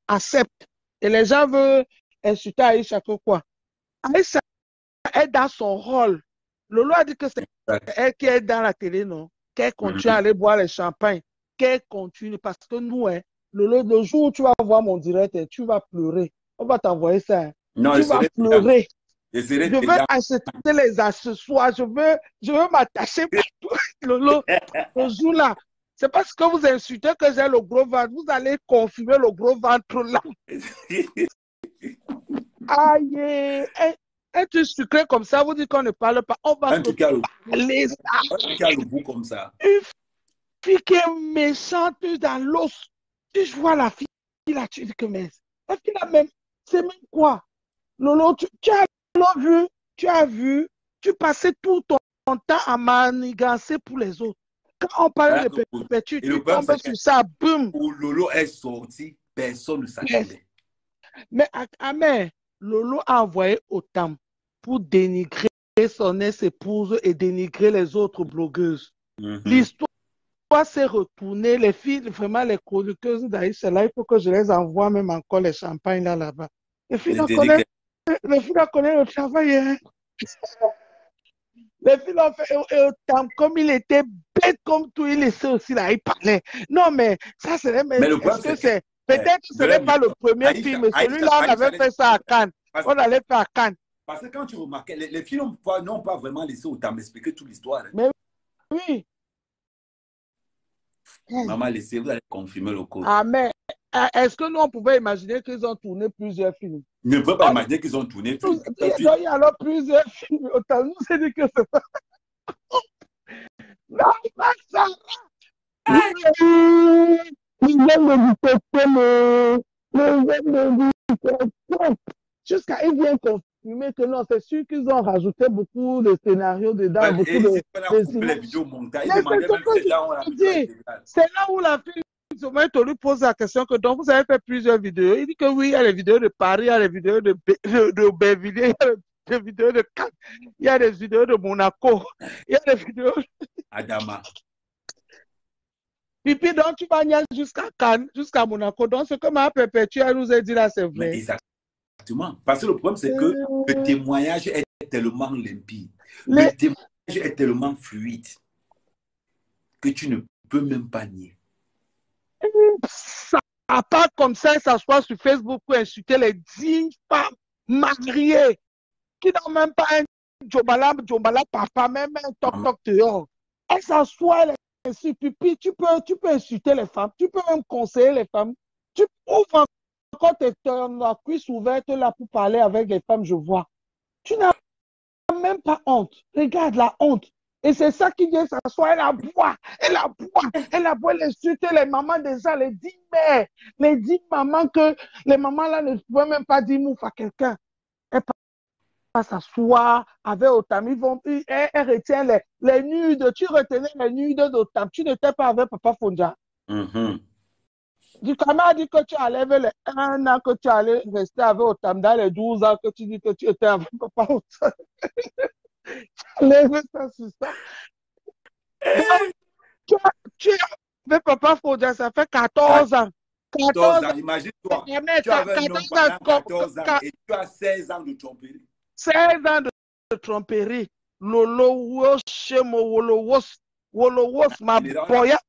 [SPEAKER 6] Accepte. Et les gens veulent insulter Aïcha que quoi? Aïcha est dans son rôle Lolo a dit que c'est
[SPEAKER 1] Exact.
[SPEAKER 6] elle qui est dans la télé, non? Qu'elle continue à aller boire les champagnes. Qu'elle continue. Parce que nous, hein, Lolo, le jour où tu vas voir mon direct, tu vas pleurer. On va t'envoyer ça. Hein.
[SPEAKER 1] Non,
[SPEAKER 6] Tu
[SPEAKER 1] je
[SPEAKER 6] vas
[SPEAKER 1] serai
[SPEAKER 6] pleurer.
[SPEAKER 1] Je serai
[SPEAKER 6] Je veux acheter les accessoires. Je veux m'attacher partout. Lolo, le jour-là, c'est parce que vous insultez que j'ai le gros ventre. Vous allez confirmer le gros ventre là. Aïe, un truc sucré comme ça, vous dites qu'on ne parle pas. On va
[SPEAKER 1] un truc à
[SPEAKER 6] parler ça.
[SPEAKER 1] le bout comme ça.
[SPEAKER 6] Une fille qui est méchante dans l'os. Si je vois la fille là, tu dis que mais la fille là même, c'est même quoi? Lolo, tu as vu, tu passais tout ton temps à manigancer pour les autres. Quand on parle de Pépétu, tu tombes sur ça, boum.
[SPEAKER 1] Où Lolo est sorti, personne ne s'attendait.
[SPEAKER 6] Mais Amen, Lolo a envoyé autant pour dénigrer son ex-épouse et dénigrer les autres blogueuses. L'histoire s'est retournée. Les filles, vraiment les chroniqueuses d'Aïcha, là, il faut que je les envoie même encore les champagnes là-bas. Les filles connaissent le travail. Hein. Les filles l'ont fait autant comme il était bête comme tout, il laissait aussi là, il parlait. Non, mais ça, c'est... Mais le problème, c'est que peut-être que ce n'est pas le premier film, mais celui-là, on avait fait ça à Cannes. On allait faire à Cannes.
[SPEAKER 1] Parce que quand tu remarquais, les filles n'ont pas vraiment laissé autant m'expliquer toute l'histoire. Hein.
[SPEAKER 6] Mais oui.
[SPEAKER 1] Maman, laissez, vous allez confirmer le code.
[SPEAKER 6] Ah, mais est-ce que nous, on pouvait imaginer qu'ils ont tourné plusieurs films?
[SPEAKER 1] Ne peut pas imaginer qu'ils ont tourné.
[SPEAKER 6] Il y a alors plusieurs films. Autant nous, c'est dit que c'est pas. Non, pas ça. Jusqu'à ils viennent confirmer que non, c'est sûr qu'ils ont rajouté beaucoup de scénarios dedans. Beaucoup
[SPEAKER 1] les vidéos montage.
[SPEAKER 6] C'est là où la fille on lui pose la question que donc vous avez fait plusieurs vidéos. Il dit que oui, il y a les vidéos de Paris, il y a les vidéos de Bévillers, il y a des vidéos de Cannes, il y a des vidéos de Monaco, il y a des vidéos
[SPEAKER 1] Adama.
[SPEAKER 6] Et puis donc tu vas aller jusqu'à Cannes, jusqu'à Monaco. Donc ce que ma Perpétua nous a dit là, c'est vrai.
[SPEAKER 1] Mais exactement. Parce que le problème, c'est que le témoignage est tellement limpide. Le témoignage est tellement fluide que tu ne peux même pas nier.
[SPEAKER 6] Ça part comme ça, s'asseoir sur Facebook pour insulter les 10 femmes mariées qui n'ont même pas un Djobala papa, même un toc dehors. Elles s'assoient, elles insultent. Puis tu peux insulter les femmes, tu peux même conseiller les femmes. Tu ouvres encore ta cuisse ouverte là pour parler avec les femmes, je vois. Tu n'as même pas honte. Regarde la honte. Et c'est ça qui vient s'asseoir, elle insulte les mamans déjà, les 10 mères, les 10 mamans que les mamans là ne pouvaient même pas dire mouf à quelqu'un. Elle passe s'asseoir avec Otam, elle retient les nudes, tu retenais les nudes d'Otam, tu n'étais pas avec Papa Fonja. Du Kama a dit que tu allais avec les 1 an que tu allais rester avec Otam, dans les 12 ans que tu dis que tu étais avec Papa Otam. Lève ça sur ça. Tu es avec Papa Fonja, ça fait 14 ans.
[SPEAKER 1] 14 ans, imagine-toi. Tu avais un homme pendant 14 ans et tu as 16 ans de tromperie.
[SPEAKER 6] 16 ans de tromperie. Lolo Woshemo Wolowos, ma boya.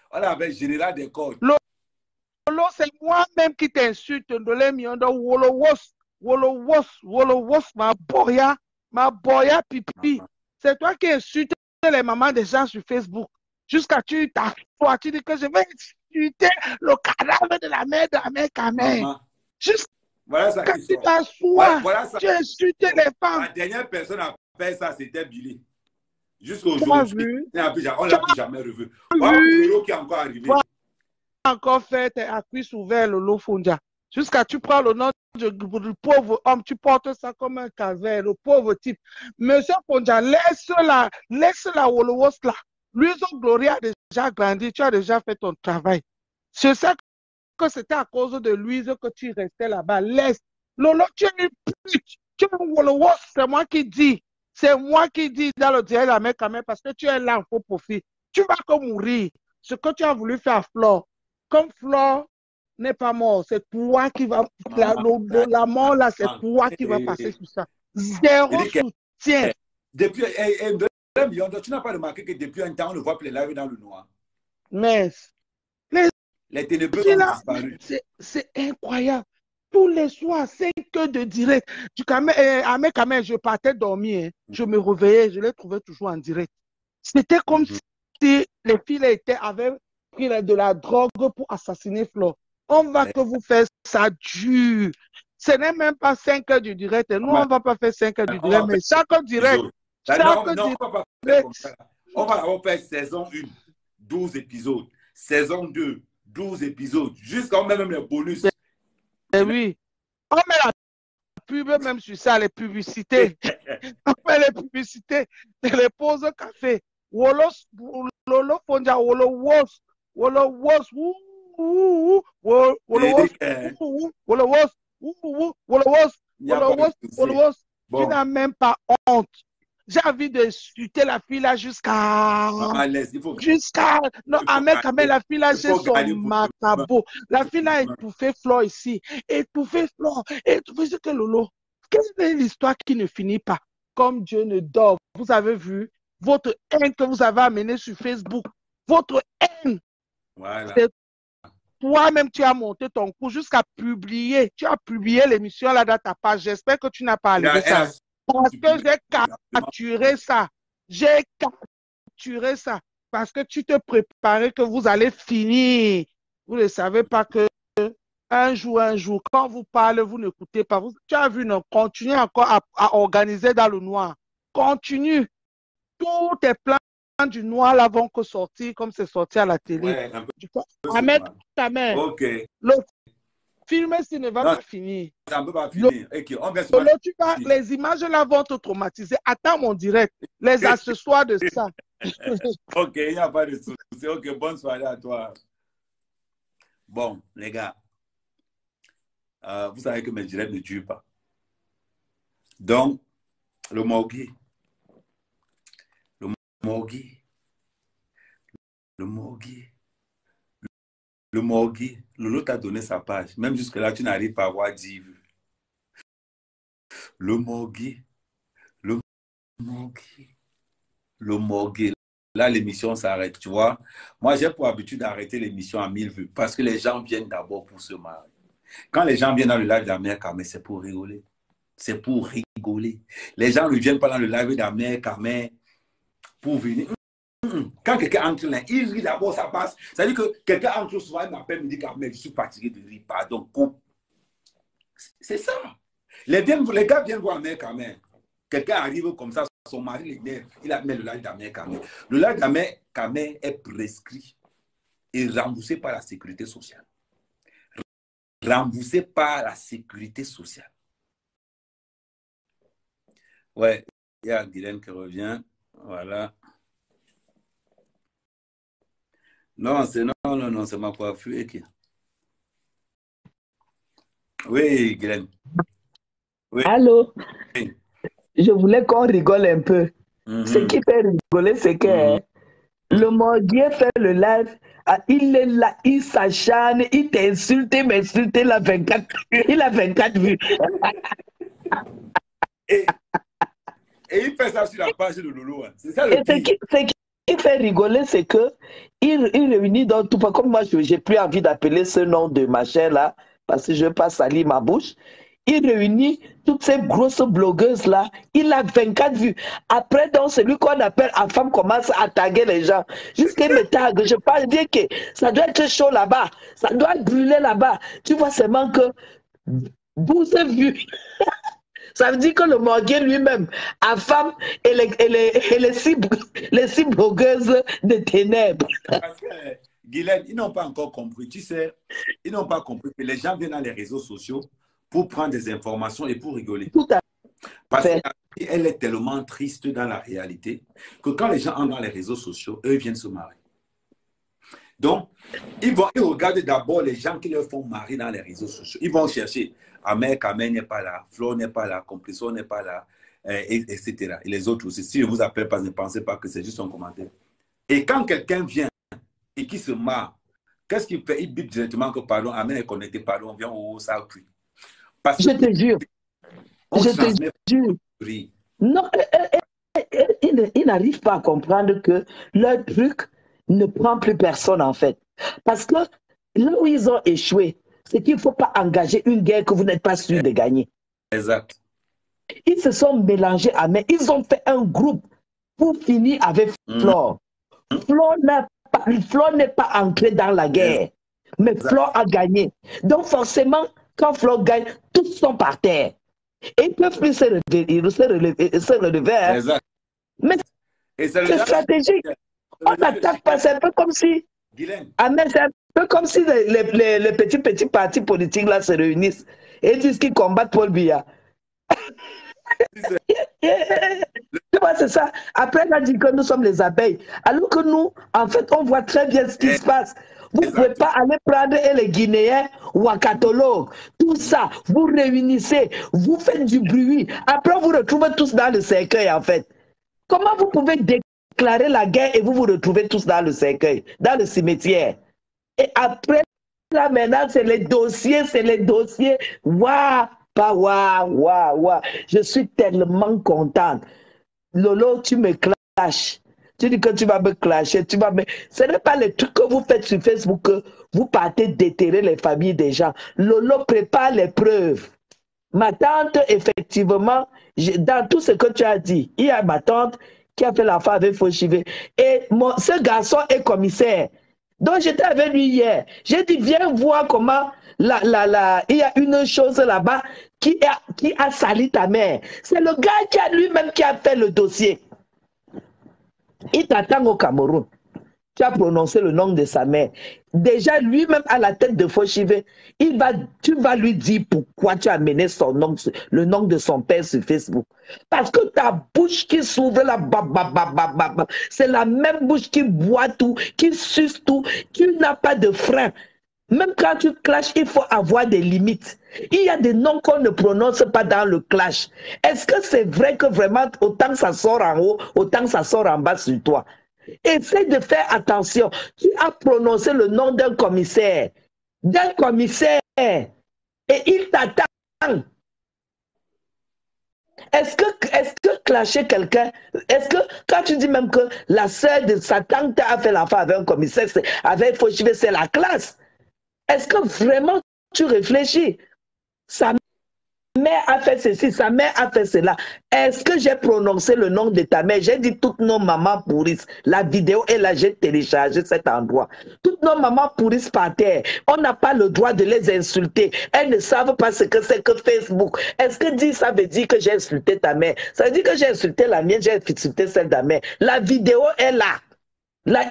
[SPEAKER 1] On avait général des corps.
[SPEAKER 6] Lolo, c'est moi-même qui t'insulte. Wolowos, ma boya pipi. C'est toi qui insultes les mamans des gens sur Facebook. Jusqu'à tu t'assois, tu dis que je vais insulter le cadavre de la mère Kamel.
[SPEAKER 1] Voilà ça
[SPEAKER 6] quand tu t'assois, tu insultes les femmes.
[SPEAKER 1] La dernière personne à faire ça, c'était Billy. Jusqu'aujourd'hui, on ne l'a plus jamais revu. Voilà Lolo qui est encore arrivé.
[SPEAKER 6] Encore fait à cuisse ouverte, Lolo Fonja. Jusqu'à tu prends le nom du pauvre homme, tu portes ça comme un calvaire, le pauvre type. Monsieur Fonja, laisse la Wolowos là. Louison Gloria a déjà grandi, tu as déjà fait ton travail. Je sais que c'était à cause de Louise que tu restais là-bas. Laisse. Lolo, tu es une pute. Tu es un Wolowos, c'est moi qui dis. C'est moi qui dis dans le direct de la mère Kamel parce que tu es là en faux profit. Tu vas comme mourir. Ce que tu as voulu faire à Flore, comme Flore n'est pas mort, c'est toi qui vas. La mort là, c'est toi qui vas passer sur ça. Zéro soutien.
[SPEAKER 1] Depuis, tu n'as pas remarqué que depuis un temps, on ne voit plus les lives dans le noir.
[SPEAKER 6] Mais
[SPEAKER 1] les ténébreux ont disparu.
[SPEAKER 6] C'est incroyable. Tous les soirs, 5 heures de direct. Ahmed Kamel, je partais dormir. Hein. Je me réveillais, je les trouvais toujours en direct. C'était comme si les filles avaient pris de la drogue pour assassiner Flo. On va que vous faites ça dur. Ce n'est même pas 5 heures du direct. Nous, on ne va pas faire 5 heures du direct, mais chaque direct.
[SPEAKER 1] On va faire saison 1, 12 épisodes. Saison 2, 12 épisodes. Jusqu'à même les bonus.
[SPEAKER 6] Et oui. On met la pub même sur ça, les publicités. On met les publicités, les pauses café. Wolo Fonja, Wolo Wos, Wolo Wos, Wolo Wos, Wolo Wos. Tu n'as même pas honte. J'ai envie de chuter la fille là jusqu'à. Non, Ahmed Kamel, la fille là, j'ai son macabo. La fille là étouffée Flo ici. Étouffée Flo. Étouffée ce que Lolo. Quelle est l'histoire qui ne finit pas? Comme Dieu ne dort. Vous avez vu votre haine que vous avez amenée sur Facebook. Votre haine.
[SPEAKER 1] Voilà.
[SPEAKER 6] Toi-même, tu as monté ton coup jusqu'à publier. Tu as publié l'émission là dans ta page. J'espère que tu n'as pas enlevé ça. Parce que j'ai capturé ça. J'ai capturé ça. Parce que tu te préparais que vous allez finir. Vous ne savez pas que un jour, quand vous parlez, vous n'écoutez pas. Tu as vu, non? Continue encore à organiser dans le noir. Continue. Tous tes plans du noir là vont que sortir comme c'est sorti à la télé.
[SPEAKER 1] Ouais,
[SPEAKER 6] Ahmed Kamel.
[SPEAKER 1] Ok.
[SPEAKER 6] Le film, s'il ne va pas finir.
[SPEAKER 1] Ça ne peut pas finir.
[SPEAKER 6] Les images là vont te traumatiser. Attends mon direct. Les accessoires de ça.
[SPEAKER 1] Ok, il n'y a pas de souci. Ok, bonne soirée à toi. Bon, les gars. Vous savez que mes directs ne durent pas. Donc, le Morgui, Lolo t'a donné sa page. Même jusque-là, tu n'arrives pas à avoir 10 vues. Le Morgui. Là, l'émission s'arrête, tu vois. Moi, j'ai pour habitude d'arrêter l'émission à 1000 vues parce que les gens viennent d'abord pour se marrer. Quand les gens viennent dans le live d'Ahmed Kamel, c'est pour rigoler. C'est pour rigoler. Les gens ne viennent pas dans le live d'Ahmed Kamel pour venir. Quand quelqu'un entre là, il rit d'abord, ça passe. Ça veut dire que quelqu'un entre souvent, il m'appelle, me dit qu'Ahmed, je suis fatigué de rire, pardon, coupe. C'est ça. Les gars viennent voir Ahmed Kamel. Quelqu'un arrive comme ça, son mari l'énerve, il a mis le live d'Ahmed Kamel. Le live d'Ahmed Kamel est prescrit et remboursé par la sécurité sociale. Remboursé par la sécurité sociale. Ouais, il y a Guylaine qui revient. Voilà. Non, c'est ma coiffure. Oui, Guylaine. Oui.
[SPEAKER 5] Allô? Oui. Je voulais qu'on rigole un peu. Ce qui fait rigoler, c'est que le Morgui fait le live. Il est là, il s'acharne, il t'insulte, m'insulte, il a 24 vues.
[SPEAKER 1] Et il fait ça sur la page de Lolo. C'est ça le pire.
[SPEAKER 5] Ce qui fait rigoler, c'est que il réunit dans tout. Comme moi, je n'ai plus envie d'appeler ce nom de machin là, parce que je ne veux pas salir ma bouche. Il réunit toutes ces grosses blogueuses là. Il a 24 vues. Après, donc, celui qu'on appelle en femme commence à taguer les gens. Jusqu'à me tague. Je parle dire que ça doit être chaud là-bas. Ça doit brûler là-bas. Tu vois seulement que 12 vues. Ça veut dire que le Morgui lui-même a femme et les six blogueuses de ténèbres.
[SPEAKER 1] Parce que, Guylaine, ils n'ont pas encore compris. Tu sais, ils n'ont pas compris que les gens viennent dans les réseaux sociaux pour prendre des informations et pour rigoler.
[SPEAKER 5] Tout à fait.
[SPEAKER 1] Parce qu'elle est tellement triste dans la réalité que quand les gens entrent dans les réseaux sociaux, eux viennent se marier. Donc, ils regardent d'abord les gens qui leur font marier dans les réseaux sociaux. Ils vont chercher. Ahmed Kamel n'est pas là, Flo n'est pas là, Compliso n'est pas là, etc. Et les autres aussi. Si je ne vous appelle pas, ne pensez pas que c'est juste un commentaire. Et quand quelqu'un vient et qui se marre, qu'est-ce qu'il fait? Il bip directement que pardon, Ahmed est connecté, pardon, viens au South.
[SPEAKER 5] Je te jure. Je te jure. Non, ils n'arrivent pas à comprendre que leur truc ne prend plus personne en fait. Parce que là où ils ont échoué, c'est qu'il ne faut pas engager une guerre que vous n'êtes pas sûr de gagner.
[SPEAKER 1] Exact.
[SPEAKER 5] Ils se sont mélangés à main. Ils ont fait un groupe pour finir avec Flore. Flore n'est pas entré dans la guerre, mais Flore a gagné. Donc forcément, quand Flore gagne, tous sont par terre. Et ils ne peuvent plus se relever. Hein.
[SPEAKER 1] Exact.
[SPEAKER 5] Mais c'est stratégique. On n'attaque pas. C'est un peu comme si... C'est un peu comme si les petits partis politiques là se réunissent et disent qu'ils combattent Paul Biya. Tu vois, c'est ça. Après, on a dit que nous sommes les abeilles. Alors que nous, en fait, on voit très bien ce qui se passe. Vous ne pouvez pas aller prendre les Guinéens ou un catalogue. Tout ça, vous réunissez, vous faites du bruit. Après, vous retrouvez tous dans le cercueil, en fait. Comment vous pouvez déclarer la guerre et vous vous retrouvez tous dans le cercueil, dans le cimetière? Et après, là, maintenant, c'est les dossiers. Waouh! Pas waouh. Je suis tellement contente. Lolo, tu me clashes. Tu dis que tu vas me clasher. Ce n'est pas les trucs que vous faites sur Facebook que vous partez déterrer les familles des gens. Lolo prépare les preuves. Ma tante, effectivement, dans tout ce que tu as dit, il y a ma tante qui a fait l'affaire avec Foshivé. Et ce garçon est commissaire. Donc j'étais avec lui hier. J'ai dit, viens voir comment il y a une chose là-bas qui a sali ta mère. C'est le gars qui a lui-même qui a fait le dossier. Il t'attend au Cameroun. Tu as prononcé le nom de sa mère. Déjà, lui-même à la tête de Foshivé, tu vas lui dire pourquoi tu as mené le nom de son père sur Facebook. Parce que ta bouche qui s'ouvre là, c'est la même bouche qui boit tout, qui suce tout, qui n'a pas de frein. Même quand tu clashes, il faut avoir des limites. Il y a des noms qu'on ne prononce pas dans le clash. Est-ce que c'est vrai que vraiment, autant ça sort en haut, autant ça sort en bas sur toi? Essaye de faire attention. Tu as prononcé le nom d'un commissaire. Et il t'attend. Est-ce que clasher quelqu'un, est-ce que quand tu dis même que la sœur de sa tante a fait l'affaire avec un commissaire, avec Foshivé, c'est la classe? Est-ce que vraiment tu réfléchis? Sa mère a fait ceci, sa mère a fait cela. Est-ce que j'ai prononcé le nom de ta mère? J'ai dit toutes nos mamans pourrissent. La vidéo est là, j'ai téléchargé cet endroit. Toutes nos mamans pourrissent par terre. On n'a pas le droit de les insulter. Elles ne savent pas ce que c'est que Facebook. Est-ce que ça veut dire que j'ai insulté ta mère? Ça veut dire que j'ai insulté la mienne, j'ai insulté celle de ta mère. La vidéo est là.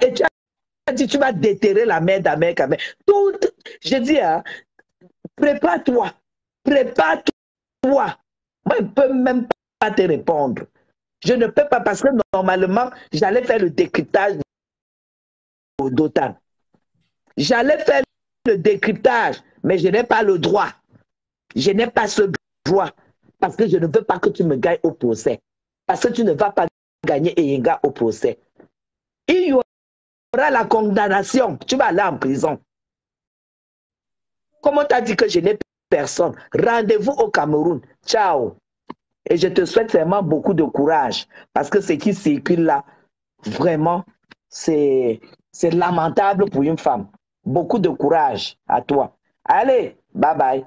[SPEAKER 5] Et tu as dit tu vas déterrer la mère d'Amère. Je dis, hein, prépare-toi. Moi, je ne peux même pas te répondre. Je ne peux pas parce que normalement, j'allais faire le décryptage d'OTAN. J'allais faire le décryptage, mais je n'ai pas le droit. Je n'ai pas ce droit parce que je ne veux pas que tu me gagnes au procès. Parce que tu ne vas pas gagner Eyenga au procès. Il y aura la condamnation. Tu vas aller en prison. Comment tu as dit que je n'ai personne? Rendez-vous au Cameroun. Ciao. Et je te souhaite vraiment beaucoup de courage. Parce que ce qui circule là, vraiment, c'est lamentable pour une femme. Beaucoup de courage à toi. Allez, bye bye.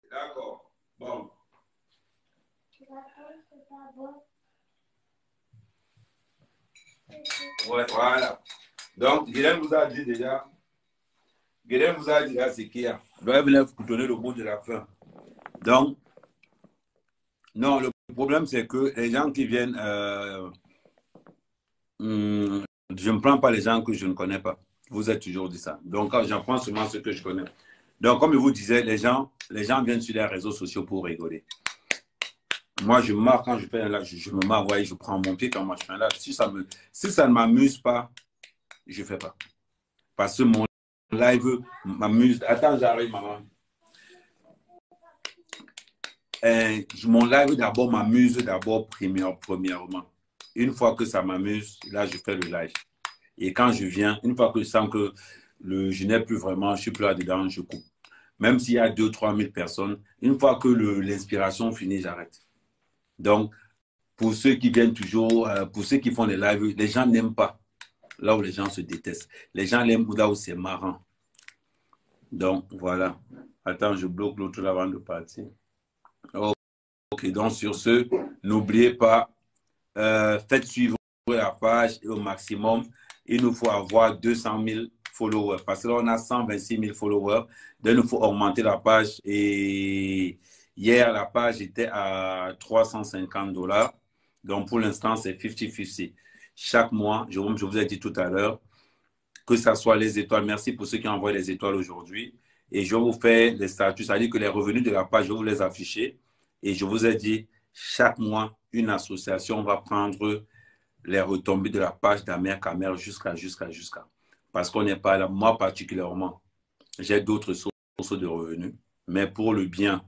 [SPEAKER 1] D'accord. Bon. Ouais, voilà. Donc, Guilhem vous a dit déjà. Guilhem vous a dit là, c'est qu'il y a. Il doit venir vous donner le mot de la fin. Donc, non, le problème, c'est que les gens qui viennent, je ne prends pas les gens que je ne connais pas. Vous êtes toujours dit ça. Donc, j'en prends seulement ceux que je connais. Donc, comme je vous disais, les gens viennent sur les réseaux sociaux pour rigoler. Moi, je me marre quand je fais un live, je me marre, ouais, je prends mon pied quand moi je fais un live. Si ça ne m'amuse pas, je ne fais pas. Parce que mon live m'amuse. Attends, j'arrive, maman. Mon live d'abord m'amuse premièrement. Une fois que ça m'amuse, là, je fais le live. Et quand je viens, une fois que je sens que je n'ai plus vraiment, je suis plus là-dedans, je coupe. Même s'il y a 2 000 à 3 000 personnes, une fois que l'inspiration finit, j'arrête. Donc, pour ceux qui viennent toujours, pour ceux qui font les lives, les gens n'aiment pas. Là où les gens se détestent. Les gens l'aiment là où c'est marrant. Donc, voilà. Attends, je bloque l'autre là avant de partir. Oh, ok, donc sur ce, n'oubliez pas, faites suivre la page et au maximum, il nous faut avoir 200 000 followers. Parce que là, on a 126 000 followers. Donc, il nous faut augmenter la page. Et hier, la page était à 350 $. Donc, pour l'instant, c'est 50-50. Chaque mois, je vous ai dit tout à l'heure, que ce soit les étoiles. Merci pour ceux qui ont envoyé les étoiles aujourd'hui. Et je vous fais les statuts, c'est-à-dire que les revenus de la page, je vais vous les afficher. Et je vous ai dit, chaque mois, une association va prendre les retombées de la page d'Amer Kamer jusqu'à. Parce qu'on n'est pas là, moi particulièrement, j'ai d'autres sources de revenus. Mais pour le bien,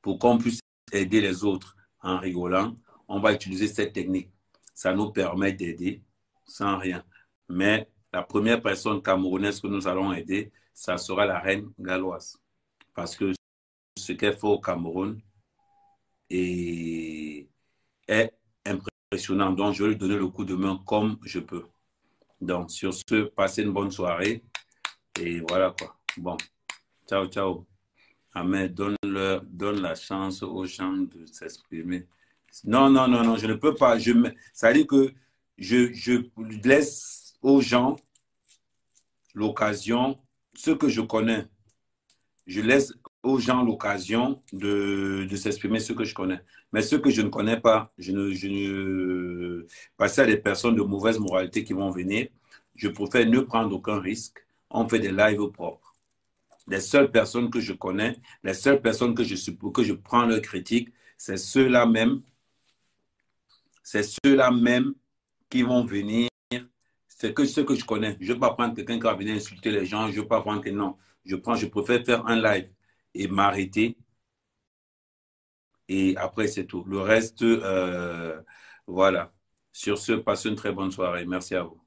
[SPEAKER 1] pour qu'on puisse aider les autres en rigolant, on va utiliser cette technique. Ça nous permet d'aider sans rien. Mais la première personne camerounaise que nous allons aider, ça sera la reine galloise. Parce que ce qu'elle fait au Cameroun est impressionnant. Donc, je vais lui donner le coup de main comme je peux. Donc, sur ce, passez une bonne soirée. Et voilà quoi. Bon, ciao, ciao. Amen. Donne la chance aux gens de s'exprimer. Non, non, non, non, je ne peux pas. Ça veut dire que je laisse aux gens l'occasion, ceux que je connais, je laisse aux gens l'occasion de s'exprimer, ceux que je connais. Mais ceux que je ne connais pas, parce qu'il y a des personnes de mauvaise moralité qui vont venir, je préfère ne prendre aucun risque. On fait des lives propres. Les seules personnes que je connais, les seules personnes que je prends leur critique, c'est ceux-là même qui vont venir. C'est que ceux que je connais. Je ne vais pas prendre quelqu'un qui va venir insulter les gens. Je ne vais pas prendre que non. Je préfère faire un live et m'arrêter. Et après, c'est tout. Le reste, voilà. Sur ce, passez une très bonne soirée. Merci à vous.